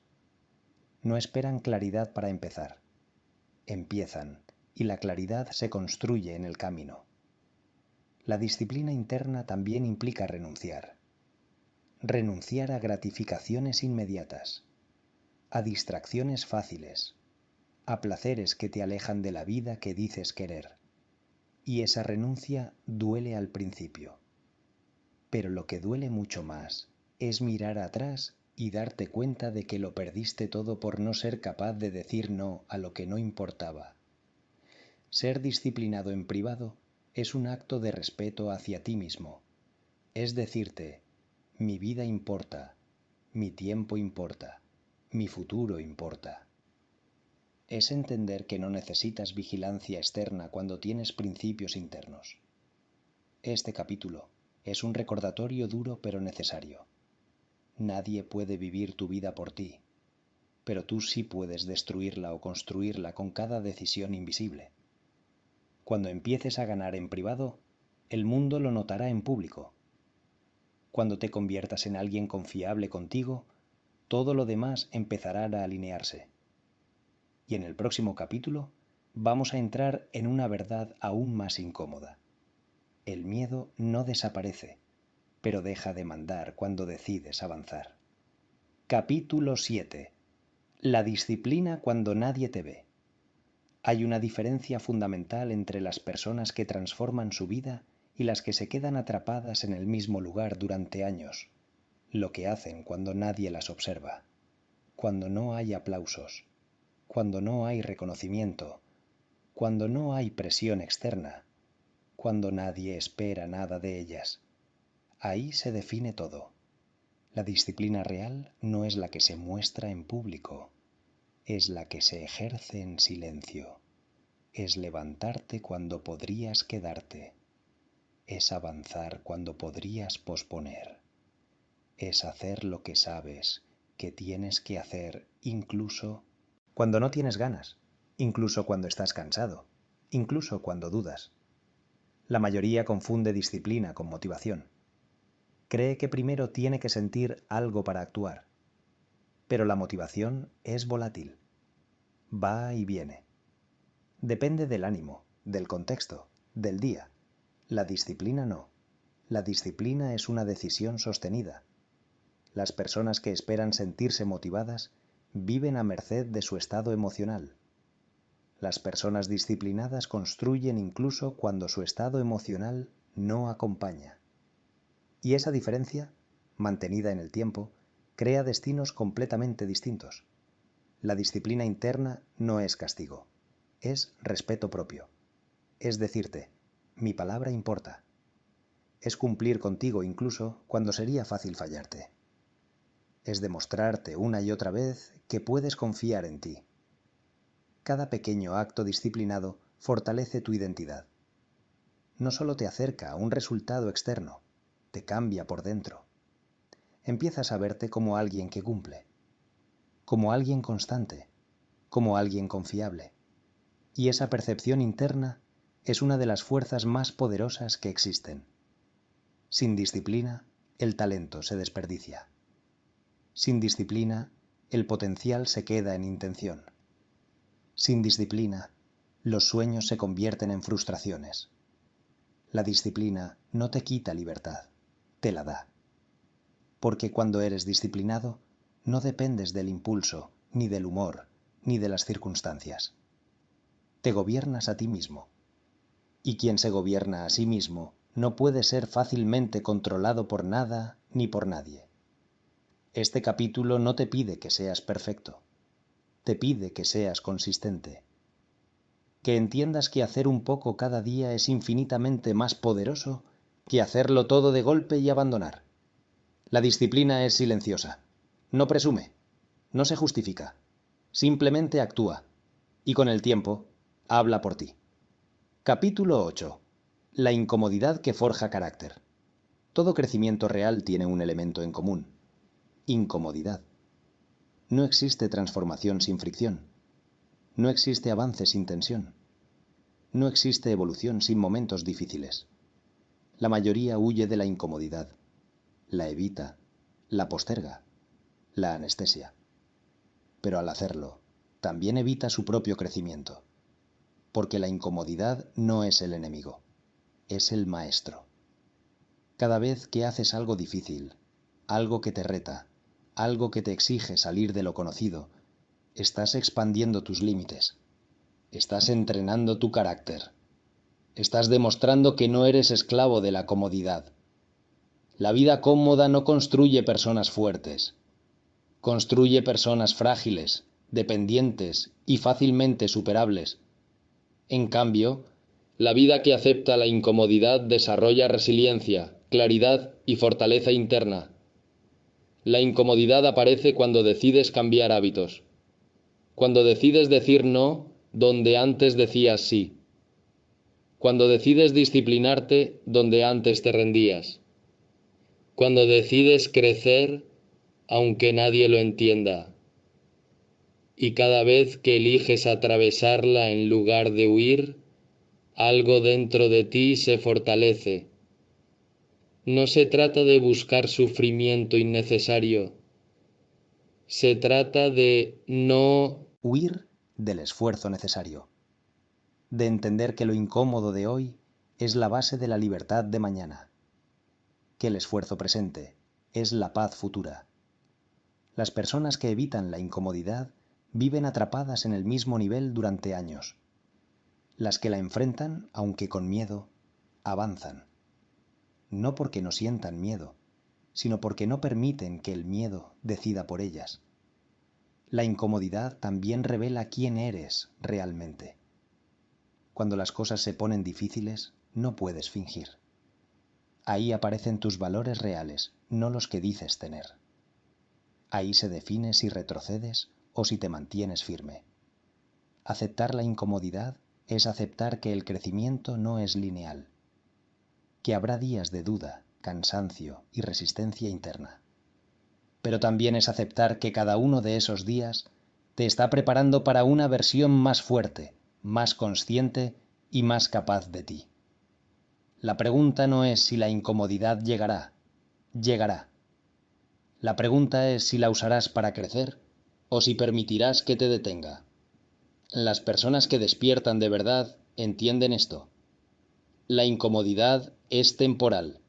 No esperan claridad para empezar. Empiezan y la claridad se construye en el camino. La disciplina interna también implica renunciar. Renunciar a gratificaciones inmediatas, a distracciones fáciles, a placeres que te alejan de la vida que dices querer. Y esa renuncia duele al principio. Pero lo que duele mucho más es mirar atrás y darte cuenta de que lo perdiste todo por no ser capaz de decir no a lo que no importaba. Ser disciplinado en privado es un acto de respeto hacia ti mismo. Es decirte, mi vida importa, mi tiempo importa, mi futuro importa. Es entender que no necesitas vigilancia externa cuando tienes principios internos. Este capítulo es un recordatorio duro pero necesario. Nadie puede vivir tu vida por ti, pero tú sí puedes destruirla o construirla con cada decisión invisible. Cuando empieces a ganar en privado, el mundo lo notará en público. Cuando te conviertas en alguien confiable contigo, todo lo demás empezará a alinearse. Y en el próximo capítulo vamos a entrar en una verdad aún más incómoda. El miedo no desaparece, pero deja de mandar cuando decides avanzar. Capítulo 7. La disciplina cuando nadie te ve. Hay una diferencia fundamental entre las personas que transforman su vida y las que se quedan atrapadas en el mismo lugar durante años. Lo que hacen cuando nadie las observa, cuando no hay aplausos, cuando no hay reconocimiento, cuando no hay presión externa, cuando nadie espera nada de ellas. Ahí se define todo. La disciplina real no es la que se muestra en público, es la que se ejerce en silencio. Es levantarte cuando podrías quedarte. Es avanzar cuando podrías posponer. Es hacer lo que sabes que tienes que hacer incluso cuando no tienes ganas, incluso cuando estás cansado, incluso cuando dudas. La mayoría confunde disciplina con motivación. Cree que primero tiene que sentir algo para actuar. Pero la motivación es volátil. Va y viene. Depende del ánimo, del contexto, del día. La disciplina no. La disciplina es una decisión sostenida. Las personas que esperan sentirse motivadas viven a merced de su estado emocional. Las personas disciplinadas construyen incluso cuando su estado emocional no acompaña. Y esa diferencia, mantenida en el tiempo, crea destinos completamente distintos. La disciplina interna no es castigo, es respeto propio. Es decirte, mi palabra importa. Es cumplir contigo incluso cuando sería fácil fallarte. Es demostrarte una y otra vez que puedes confiar en ti. Cada pequeño acto disciplinado fortalece tu identidad. No solo te acerca a un resultado externo, te cambia por dentro. Empiezas a verte como alguien que cumple, como alguien constante, como alguien confiable. Y esa percepción interna es una de las fuerzas más poderosas que existen. Sin disciplina, el talento se desperdicia. Sin disciplina, el potencial se queda en intención. Sin disciplina, los sueños se convierten en frustraciones. La disciplina no te quita libertad, te la da. Porque cuando eres disciplinado, no dependes del impulso, ni del humor, ni de las circunstancias. Te gobiernas a ti mismo. Y quien se gobierna a sí mismo no puede ser fácilmente controlado por nada ni por nadie. Este capítulo no te pide que seas perfecto, te pide que seas consistente. Que entiendas que hacer un poco cada día es infinitamente más poderoso que hacerlo todo de golpe y abandonar. La disciplina es silenciosa, no presume, no se justifica, simplemente actúa, y con el tiempo, habla por ti. Capítulo 8. La incomodidad que forja carácter. Todo crecimiento real tiene un elemento en común: incomodidad. No existe transformación sin fricción. No existe avance sin tensión. No existe evolución sin momentos difíciles. La mayoría huye de la incomodidad, la evita, la posterga, la anestesia. Pero al hacerlo, también evita su propio crecimiento. Porque la incomodidad no es el enemigo, es el maestro. Cada vez que haces algo difícil, algo que te reta, algo que te exige salir de lo conocido, estás expandiendo tus límites, estás entrenando tu carácter, estás demostrando que no eres esclavo de la comodidad. La vida cómoda no construye personas fuertes, construye personas frágiles, dependientes y fácilmente superables. En cambio, la vida que acepta la incomodidad desarrolla resiliencia, claridad y fortaleza interna. La incomodidad aparece cuando decides cambiar hábitos, cuando decides decir no donde antes decías sí, cuando decides disciplinarte donde antes te rendías, cuando decides crecer aunque nadie lo entienda, y cada vez que eliges atravesarla en lugar de huir, algo dentro de ti se fortalece. No se trata de buscar sufrimiento innecesario. Se trata de no huir del esfuerzo necesario. De entender que lo incómodo de hoy es la base de la libertad de mañana. Que el esfuerzo presente es la paz futura. Las personas que evitan la incomodidad viven atrapadas en el mismo nivel durante años. Las que la enfrentan, aunque con miedo, avanzan. No porque no sientan miedo, sino porque no permiten que el miedo decida por ellas. La incomodidad también revela quién eres realmente. Cuando las cosas se ponen difíciles, no puedes fingir. Ahí aparecen tus valores reales, no los que dices tener. Ahí se define si retrocedes o si te mantienes firme. Aceptar la incomodidad es aceptar que el crecimiento no es lineal, que habrá días de duda, cansancio y resistencia interna. Pero también es aceptar que cada uno de esos días te está preparando para una versión más fuerte, más consciente y más capaz de ti. La pregunta no es si la incomodidad llegará, llegará. La pregunta es si la usarás para crecer o si permitirás que te detenga. Las personas que despiertan de verdad entienden esto. La incomodidad es temporal,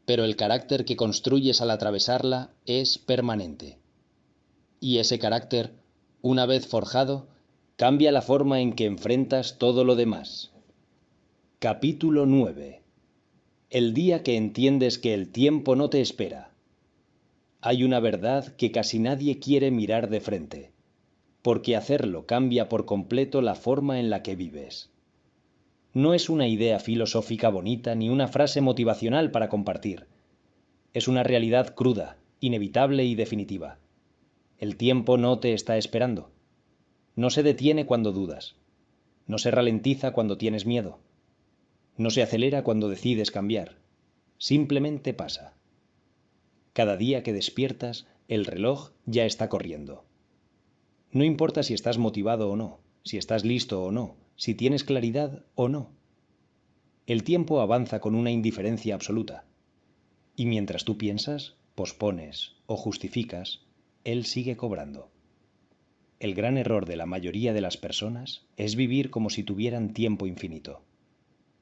pero el carácter que construyes al atravesarla es permanente. Y ese carácter Una vez forjado, cambia la forma en que enfrentas todo lo demás. Capítulo 9. El día que entiendes que el tiempo no te espera. Hay una verdad que casi nadie quiere mirar de frente, porque hacerlo cambia por completo la forma en la que vives. No es una idea filosófica bonita ni una frase motivacional para compartir. Es una realidad cruda, inevitable y definitiva. El tiempo no te está esperando. No se detiene cuando dudas. No se ralentiza cuando tienes miedo. No se acelera cuando decides cambiar. Simplemente pasa. Cada día que despiertas, el reloj ya está corriendo. No importa si estás motivado o no, si estás listo o no, si tienes claridad o no. El tiempo avanza con una indiferencia absoluta. Y mientras tú piensas, pospones o justificas, él sigue cobrando. El gran error de la mayoría de las personas es vivir como si tuvieran tiempo infinito,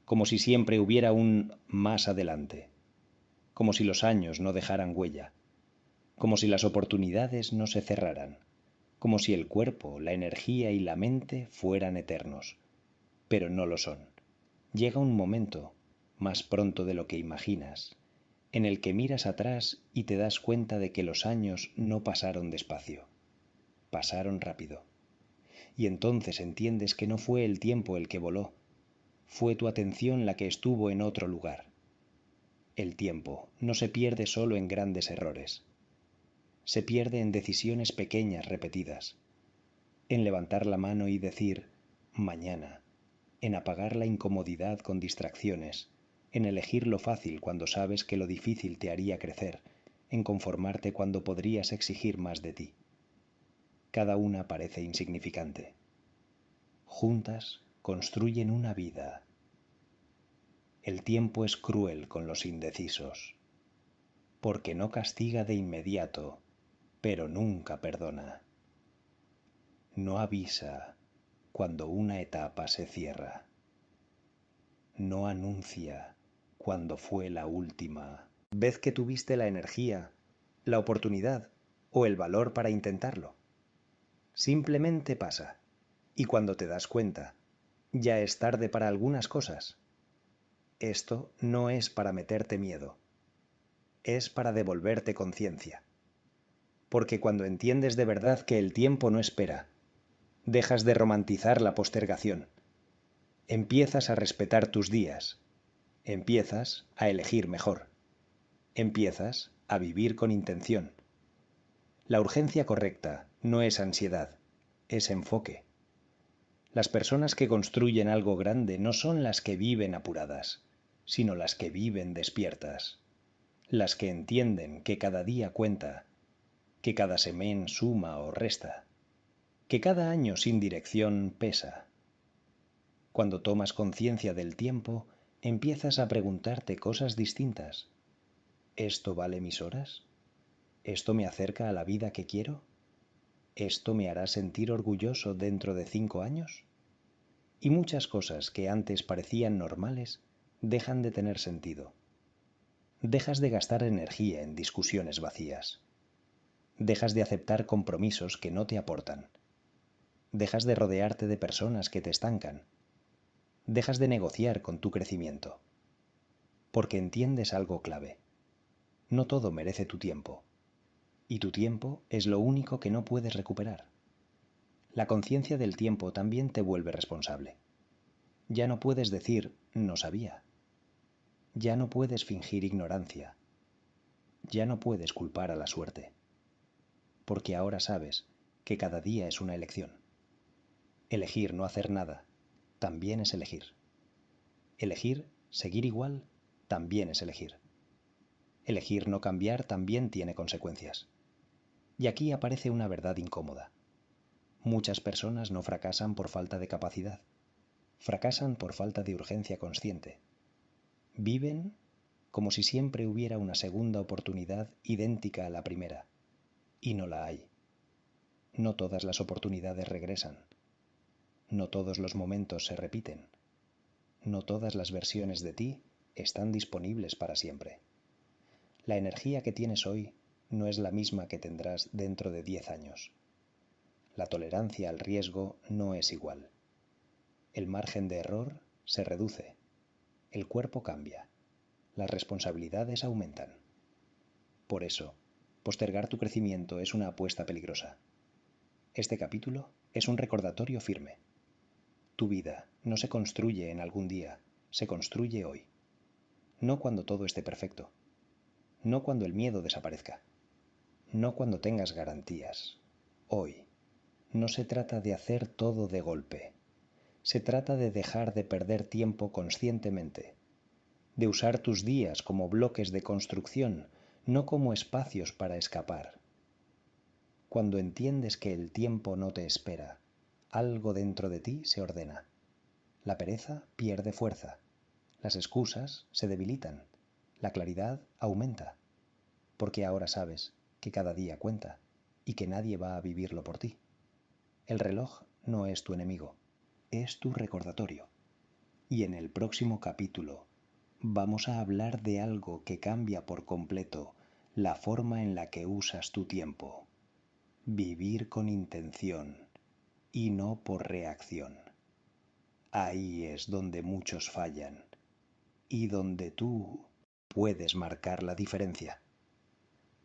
como si siempre hubiera un más adelante, como si los años no dejaran huella, como si las oportunidades no se cerraran, como si el cuerpo, la energía y la mente fueran eternos, pero no lo son. Llega un momento, más pronto de lo que imaginas, en el que miras atrás y te das cuenta de que los años no pasaron despacio, pasaron rápido. Y entonces entiendes que no fue el tiempo el que voló, fue tu atención la que estuvo en otro lugar. El tiempo no se pierde solo en grandes errores, se pierde en decisiones pequeñas repetidas, en levantar la mano y decir mañana, en apagar la incomodidad con distracciones, en elegir lo fácil cuando sabes que lo difícil te haría crecer, en conformarte cuando podrías exigir más de ti. Cada una parece insignificante. Juntas construyen una vida. El tiempo es cruel con los indecisos, porque no castiga de inmediato, pero nunca perdona. No avisa cuando una etapa se cierra. No anuncia cuando fue la última vez que tuviste la energía, la oportunidad o el valor para intentarlo. Simplemente pasa, y cuando te das cuenta, ya es tarde para algunas cosas. Esto no es para meterte miedo, es para devolverte conciencia. Porque cuando entiendes de verdad que el tiempo no espera, dejas de romantizar la postergación. Empiezas a respetar tus días. Empiezas a elegir mejor. Empiezas a vivir con intención. La urgencia correcta no es ansiedad, es enfoque. Las personas que construyen algo grande no son las que viven apuradas, sino las que viven despiertas. Las que entienden que cada día cuenta, que cada semén suma o resta, que cada año sin dirección pesa. Cuando tomas conciencia del tiempo, empiezas a preguntarte cosas distintas. ¿Esto vale mis horas? ¿Esto me acerca a la vida que quiero? ¿Esto me hará sentir orgulloso dentro de 5 años? Y muchas cosas que antes parecían normales dejan de tener sentido. Dejas de gastar energía en discusiones vacías. Dejas de aceptar compromisos que no te aportan. Dejas de rodearte de personas que te estancan. Dejas de negociar con tu crecimiento. Porque entiendes algo clave. No todo merece tu tiempo. Y tu tiempo es lo único que no puedes recuperar. La conciencia del tiempo también te vuelve responsable. Ya no puedes decir no sabía. Ya no puedes fingir ignorancia. Ya no puedes culpar a la suerte. Porque ahora sabes que cada día es una elección. Elegir no hacer nada también es elegir. Elegir seguir igual también es elegir. Elegir no cambiar también tiene consecuencias. Y aquí aparece una verdad incómoda. Muchas personas no fracasan por falta de capacidad. Fracasan por falta de urgencia consciente. Viven como si siempre hubiera una segunda oportunidad idéntica a la primera. Y no la hay. No todas las oportunidades regresan. No todos los momentos se repiten. No todas las versiones de ti están disponibles para siempre. La energía que tienes hoy no es la misma que tendrás dentro de 10 años. la tolerancia al riesgo no es igual. El margen de error se reduce, el cuerpo cambia, las responsabilidades aumentan. Por eso, postergar tu crecimiento es una apuesta peligrosa. Este capítulo es un recordatorio firme. Tu vida no se construye en algún día, se construye hoy. No cuando todo esté perfecto, no cuando el miedo desaparezca, no cuando tengas garantías. Hoy. No se trata de hacer todo de golpe. Se trata de dejar de perder tiempo conscientemente, de usar tus días como bloques de construcción, no como espacios para escapar. Cuando entiendes que el tiempo no te espera, algo dentro de ti se ordena. La pereza pierde fuerza, las excusas se debilitan, la claridad aumenta, porque ahora sabes que cada día cuenta y que nadie va a vivirlo por ti. El reloj no es tu enemigo, es tu recordatorio. Y en el próximo capítulo vamos a hablar de algo que cambia por completo la forma en la que usas tu tiempo. Vivir con intención y no por reacción. Ahí es donde muchos fallan y donde tú puedes marcar la diferencia.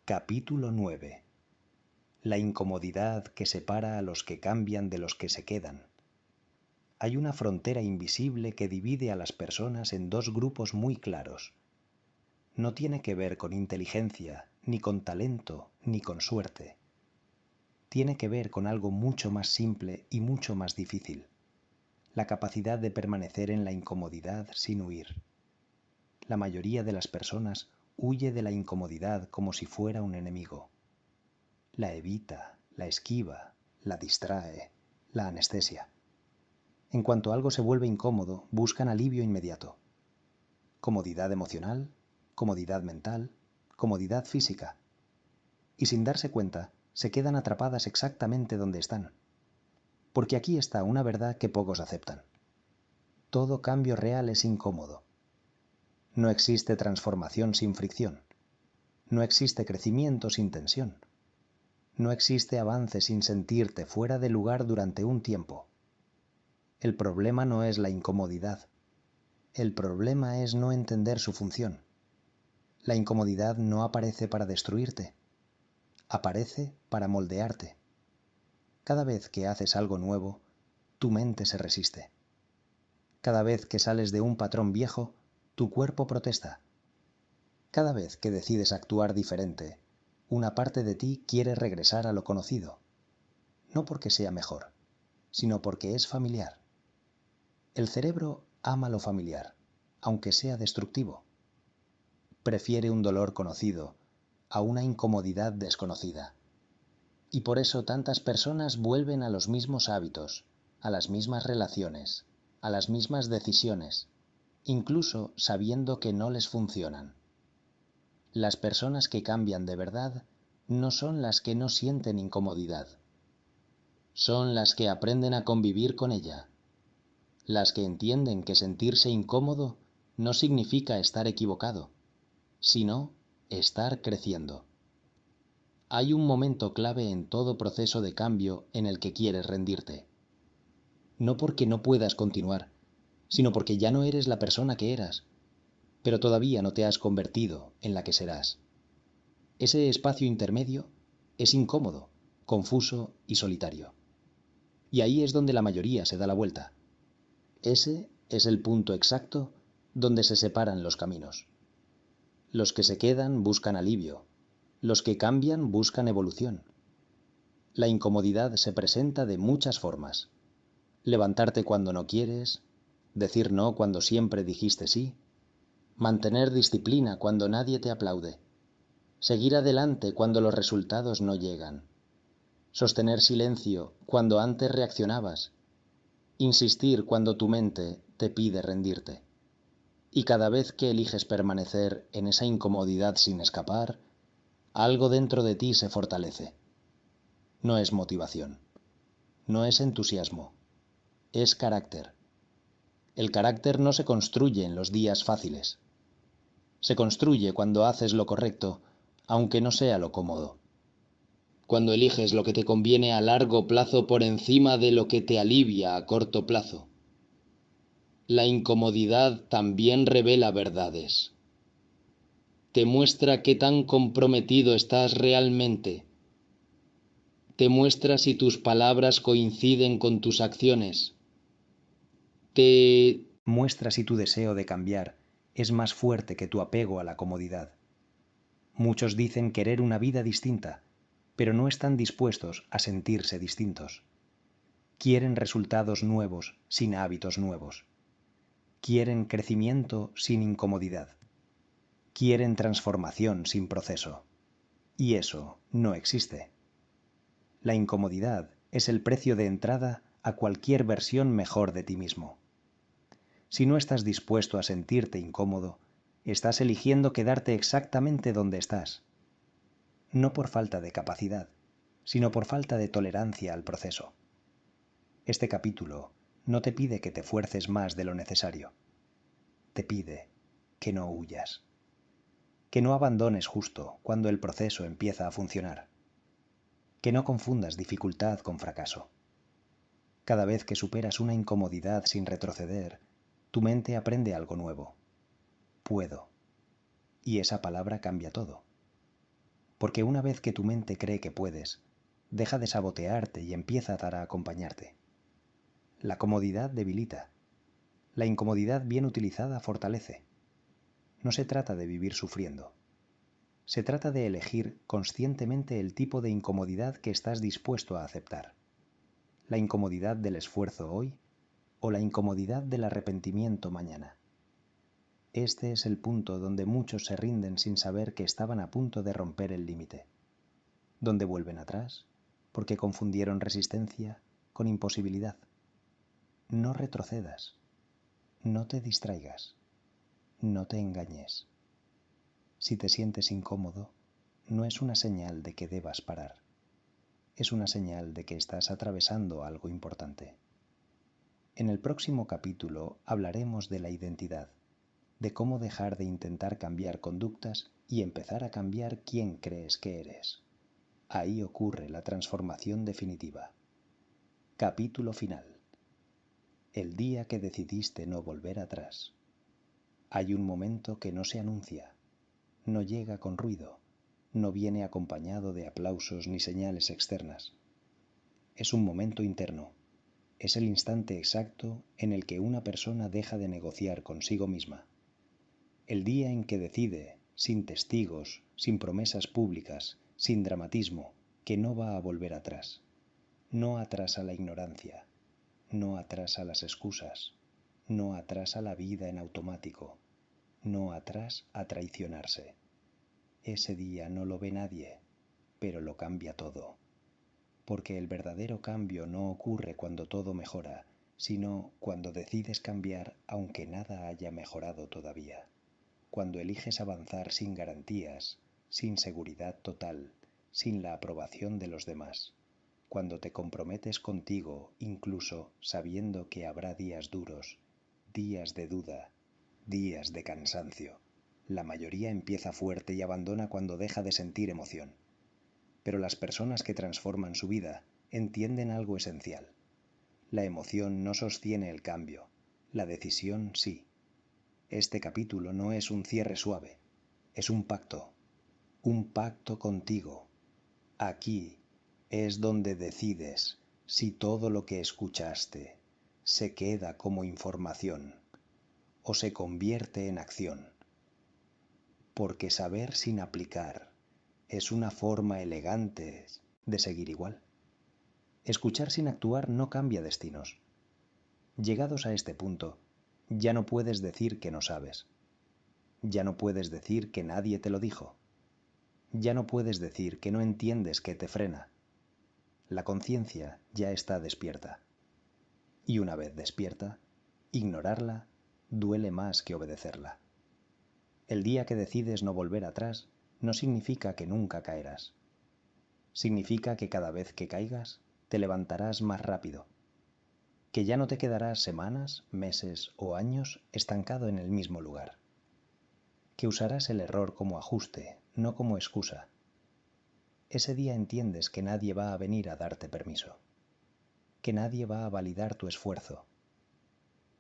Capítulo 9. La incomodidad que separa a los que cambian de los que se quedan. Hay una frontera invisible que divide a las personas en dos grupos muy claros. No tiene que ver con inteligencia, ni con talento, ni con suerte. Tiene que ver con algo mucho más simple y mucho más difícil. La capacidad de permanecer en la incomodidad sin huir. La mayoría de las personas huye de la incomodidad como si fuera un enemigo. La evita, la esquiva, la distrae, la anestesia. En cuanto algo se vuelve incómodo, buscan alivio inmediato. Comodidad emocional, comodidad mental, comodidad física. Y sin darse cuenta, se quedan atrapadas exactamente donde están. Porque aquí está una verdad que pocos aceptan. Todo cambio real es incómodo. No existe transformación sin fricción. No existe crecimiento sin tensión. No existe avance sin sentirte fuera de lugar durante un tiempo. El problema no es la incomodidad. El problema es no entender su función. La incomodidad no aparece para destruirte. Aparece para moldearte. Cada vez que haces algo nuevo, tu mente se resiste. Cada vez que sales de un patrón viejo, tu cuerpo protesta. Cada vez que decides actuar diferente, una parte de ti quiere regresar a lo conocido. No porque sea mejor, sino porque es familiar. El cerebro ama lo familiar, aunque sea destructivo. Prefiere un dolor conocido a una incomodidad desconocida. Y por eso tantas personas vuelven a los mismos hábitos, a las mismas relaciones, a las mismas decisiones, incluso sabiendo que no les funcionan. Las personas que cambian de verdad no son las que no sienten incomodidad. Son las que aprenden a convivir con ella. Las que entienden que sentirse incómodo no significa estar equivocado, sino estar creciendo. Hay un momento clave en todo proceso de cambio en el que quieres rendirte. No porque no puedas continuar, sino porque ya no eres la persona que eras, pero todavía no te has convertido en la que serás. Ese espacio intermedio es incómodo, confuso y solitario. Y ahí es donde la mayoría se da la vuelta. Ese es el punto exacto donde se separan los caminos. Los que se quedan buscan alivio, los que cambian buscan evolución. La incomodidad se presenta de muchas formas. Levantarte cuando no quieres, decir no cuando siempre dijiste sí, mantener disciplina cuando nadie te aplaude, seguir adelante cuando los resultados no llegan, sostener silencio cuando antes reaccionabas, insistir cuando tu mente te pide rendirte. Y cada vez que eliges permanecer en esa incomodidad sin escapar, algo dentro de ti se fortalece. No es motivación, no es entusiasmo, es carácter. El carácter no se construye en los días fáciles. Se construye cuando haces lo correcto, aunque no sea lo cómodo. cuando eliges lo que te conviene a largo plazo por encima de lo que te alivia a corto plazo. La incomodidad también revela verdades. Te muestra qué tan comprometido estás realmente. Te muestra si tus palabras coinciden con tus acciones. Te muestra si tu deseo de cambiar es más fuerte que tu apego a la comodidad. Muchos dicen querer una vida distinta, pero no están dispuestos a sentirse distintos. Quieren resultados nuevos sin hábitos nuevos. Quieren crecimiento sin incomodidad. Quieren transformación sin proceso. Y eso no existe. La incomodidad es el precio de entrada a cualquier versión mejor de ti mismo. Si no estás dispuesto a sentirte incómodo, estás eligiendo quedarte exactamente donde estás. No por falta de capacidad, sino por falta de tolerancia al proceso. Este capítulo no te pide que te fuerces más de lo necesario. Te pide que no huyas. Que no abandones justo cuando el proceso empieza a funcionar. Que no confundas dificultad con fracaso. Cada vez que superas una incomodidad sin retroceder, tu mente aprende algo nuevo. Puedo. Y esa palabra cambia todo. Porque una vez que tu mente cree que puedes, deja de sabotearte y empieza a acompañarte. La comodidad debilita. La incomodidad bien utilizada fortalece. No se trata de vivir sufriendo. Se trata de elegir conscientemente el tipo de incomodidad que estás dispuesto a aceptar. La incomodidad del esfuerzo hoy o la incomodidad del arrepentimiento mañana. Este es el punto donde muchos se rinden sin saber que estaban a punto de romper el límite. Donde vuelven atrás porque confundieron resistencia con imposibilidad. No retrocedas. No te distraigas. No te engañes. Si te sientes incómodo, no es una señal de que debas parar. Es una señal de que estás atravesando algo importante. En el próximo capítulo hablaremos de la identidad, de cómo dejar de intentar cambiar conductas y empezar a cambiar quién crees que eres. Ahí ocurre la transformación definitiva. Capítulo final. El día que decidiste no volver atrás. Hay un momento que no se anuncia, no llega con ruido, no viene acompañado de aplausos ni señales externas. Es un momento interno. Es el instante exacto en el que una persona deja de negociar consigo misma. El día en que decide, sin testigos, sin promesas públicas, sin dramatismo, que no va a volver atrás. No atrás a la ignorancia, no atrás a las excusas, no atrás a la vida en automático, no atrás a traicionarse. Ese día no lo ve nadie, pero lo cambia todo. Porque el verdadero cambio no ocurre cuando todo mejora, sino cuando decides cambiar aunque nada haya mejorado todavía. Cuando eliges avanzar sin garantías, sin seguridad total, sin la aprobación de los demás. Cuando te comprometes contigo, incluso sabiendo que habrá días duros, días de duda, días de cansancio. La mayoría empieza fuerte y abandona cuando deja de sentir emoción. Pero las personas que transforman su vida entienden algo esencial. La emoción no sostiene el cambio, la decisión sí. Este capítulo no es un cierre suave, es un pacto contigo. Aquí es donde decides si todo lo que escuchaste se queda como información o se convierte en acción. Porque saber sin aplicar es una forma elegante de seguir igual. Escuchar sin actuar no cambia destinos. Llegados a este punto, ya no puedes decir que no sabes. Ya no puedes decir que nadie te lo dijo. Ya no puedes decir que no entiendes qué te frena. La conciencia ya está despierta. Y una vez despierta, ignorarla duele más que obedecerla. El día que decides no volver atrás no significa que nunca caerás. Significa que cada vez que caigas, te levantarás más rápido. Que ya no te quedarás semanas, meses o años estancado en el mismo lugar. Que usarás el error como ajuste, no como excusa. ese día entiendes que nadie va a venir a darte permiso, que nadie va a validar tu esfuerzo,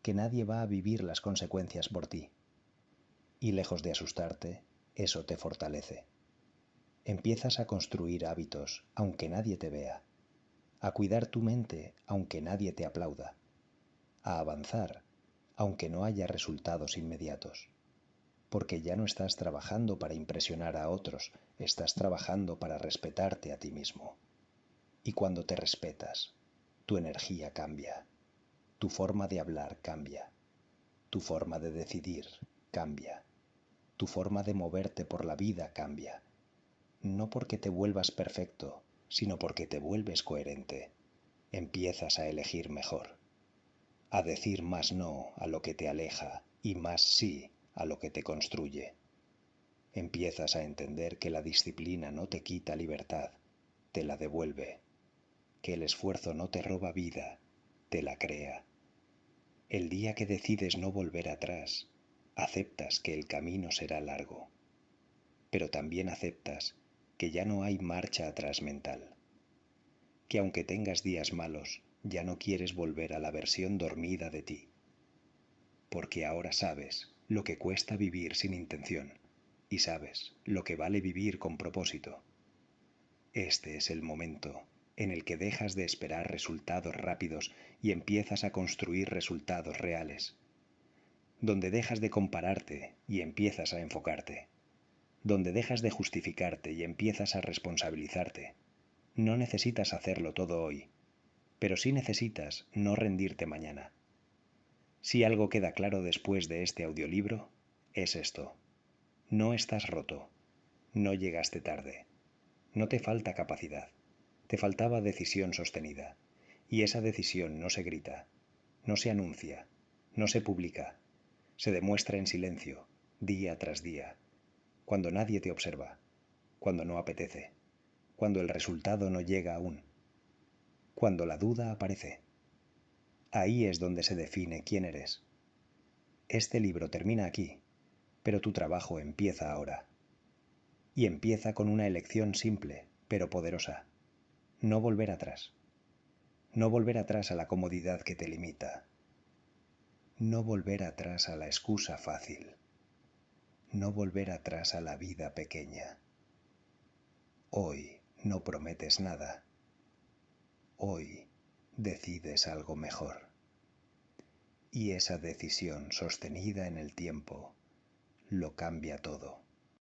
que nadie va a vivir las consecuencias por ti. Y lejos de asustarte, eso te fortalece. Empiezas a construir hábitos aunque nadie te vea, a cuidar tu mente aunque nadie te aplauda, a avanzar aunque no haya resultados inmediatos, porque ya no estás trabajando para impresionar a otros, estás trabajando para respetarte a ti mismo. Y cuando te respetas, tu energía cambia, tu forma de hablar cambia, tu forma de decidir cambia, tu forma de moverte por la vida cambia. No porque te vuelvas perfecto, sino porque te vuelves coherente. Empiezas a elegir mejor, a decir más no a lo que te aleja y más sí a lo que te construye. Empiezas a entender que la disciplina no te quita libertad, te la devuelve, que el esfuerzo no te roba vida, te la crea. El día que decides no volver atrás, aceptas que el camino será largo, pero también aceptas que ya no hay marcha atrás mental, que aunque tengas días malos, ya no quieres volver a la versión dormida de ti, porque ahora sabes lo que cuesta vivir sin intención y sabes lo que vale vivir con propósito. Este es el momento en el que dejas de esperar resultados rápidos y empiezas a construir resultados reales, donde dejas de compararte y empiezas a enfocarte, donde dejas de justificarte y empiezas a responsabilizarte. No necesitas hacerlo todo hoy, pero sí necesitas no rendirte mañana. Si algo queda claro después de este audiolibro, es esto. No estás roto, no llegaste tarde, no te falta capacidad, te faltaba decisión sostenida, y esa decisión no se grita, no se anuncia, no se publica, se demuestra en silencio, día tras día, cuando nadie te observa, cuando no apetece, cuando el resultado no llega aún, cuando la duda aparece. Ahí es donde se define quién eres. Este libro termina aquí, pero tu trabajo empieza ahora. Y empieza con una elección simple, pero poderosa. No volver atrás. No volver atrás a la comodidad que te limita. No volver atrás a la excusa fácil. No volver atrás a la vida pequeña. Hoy no prometes nada. Hoy decides algo mejor. Y esa decisión sostenida en el tiempo lo cambia todo.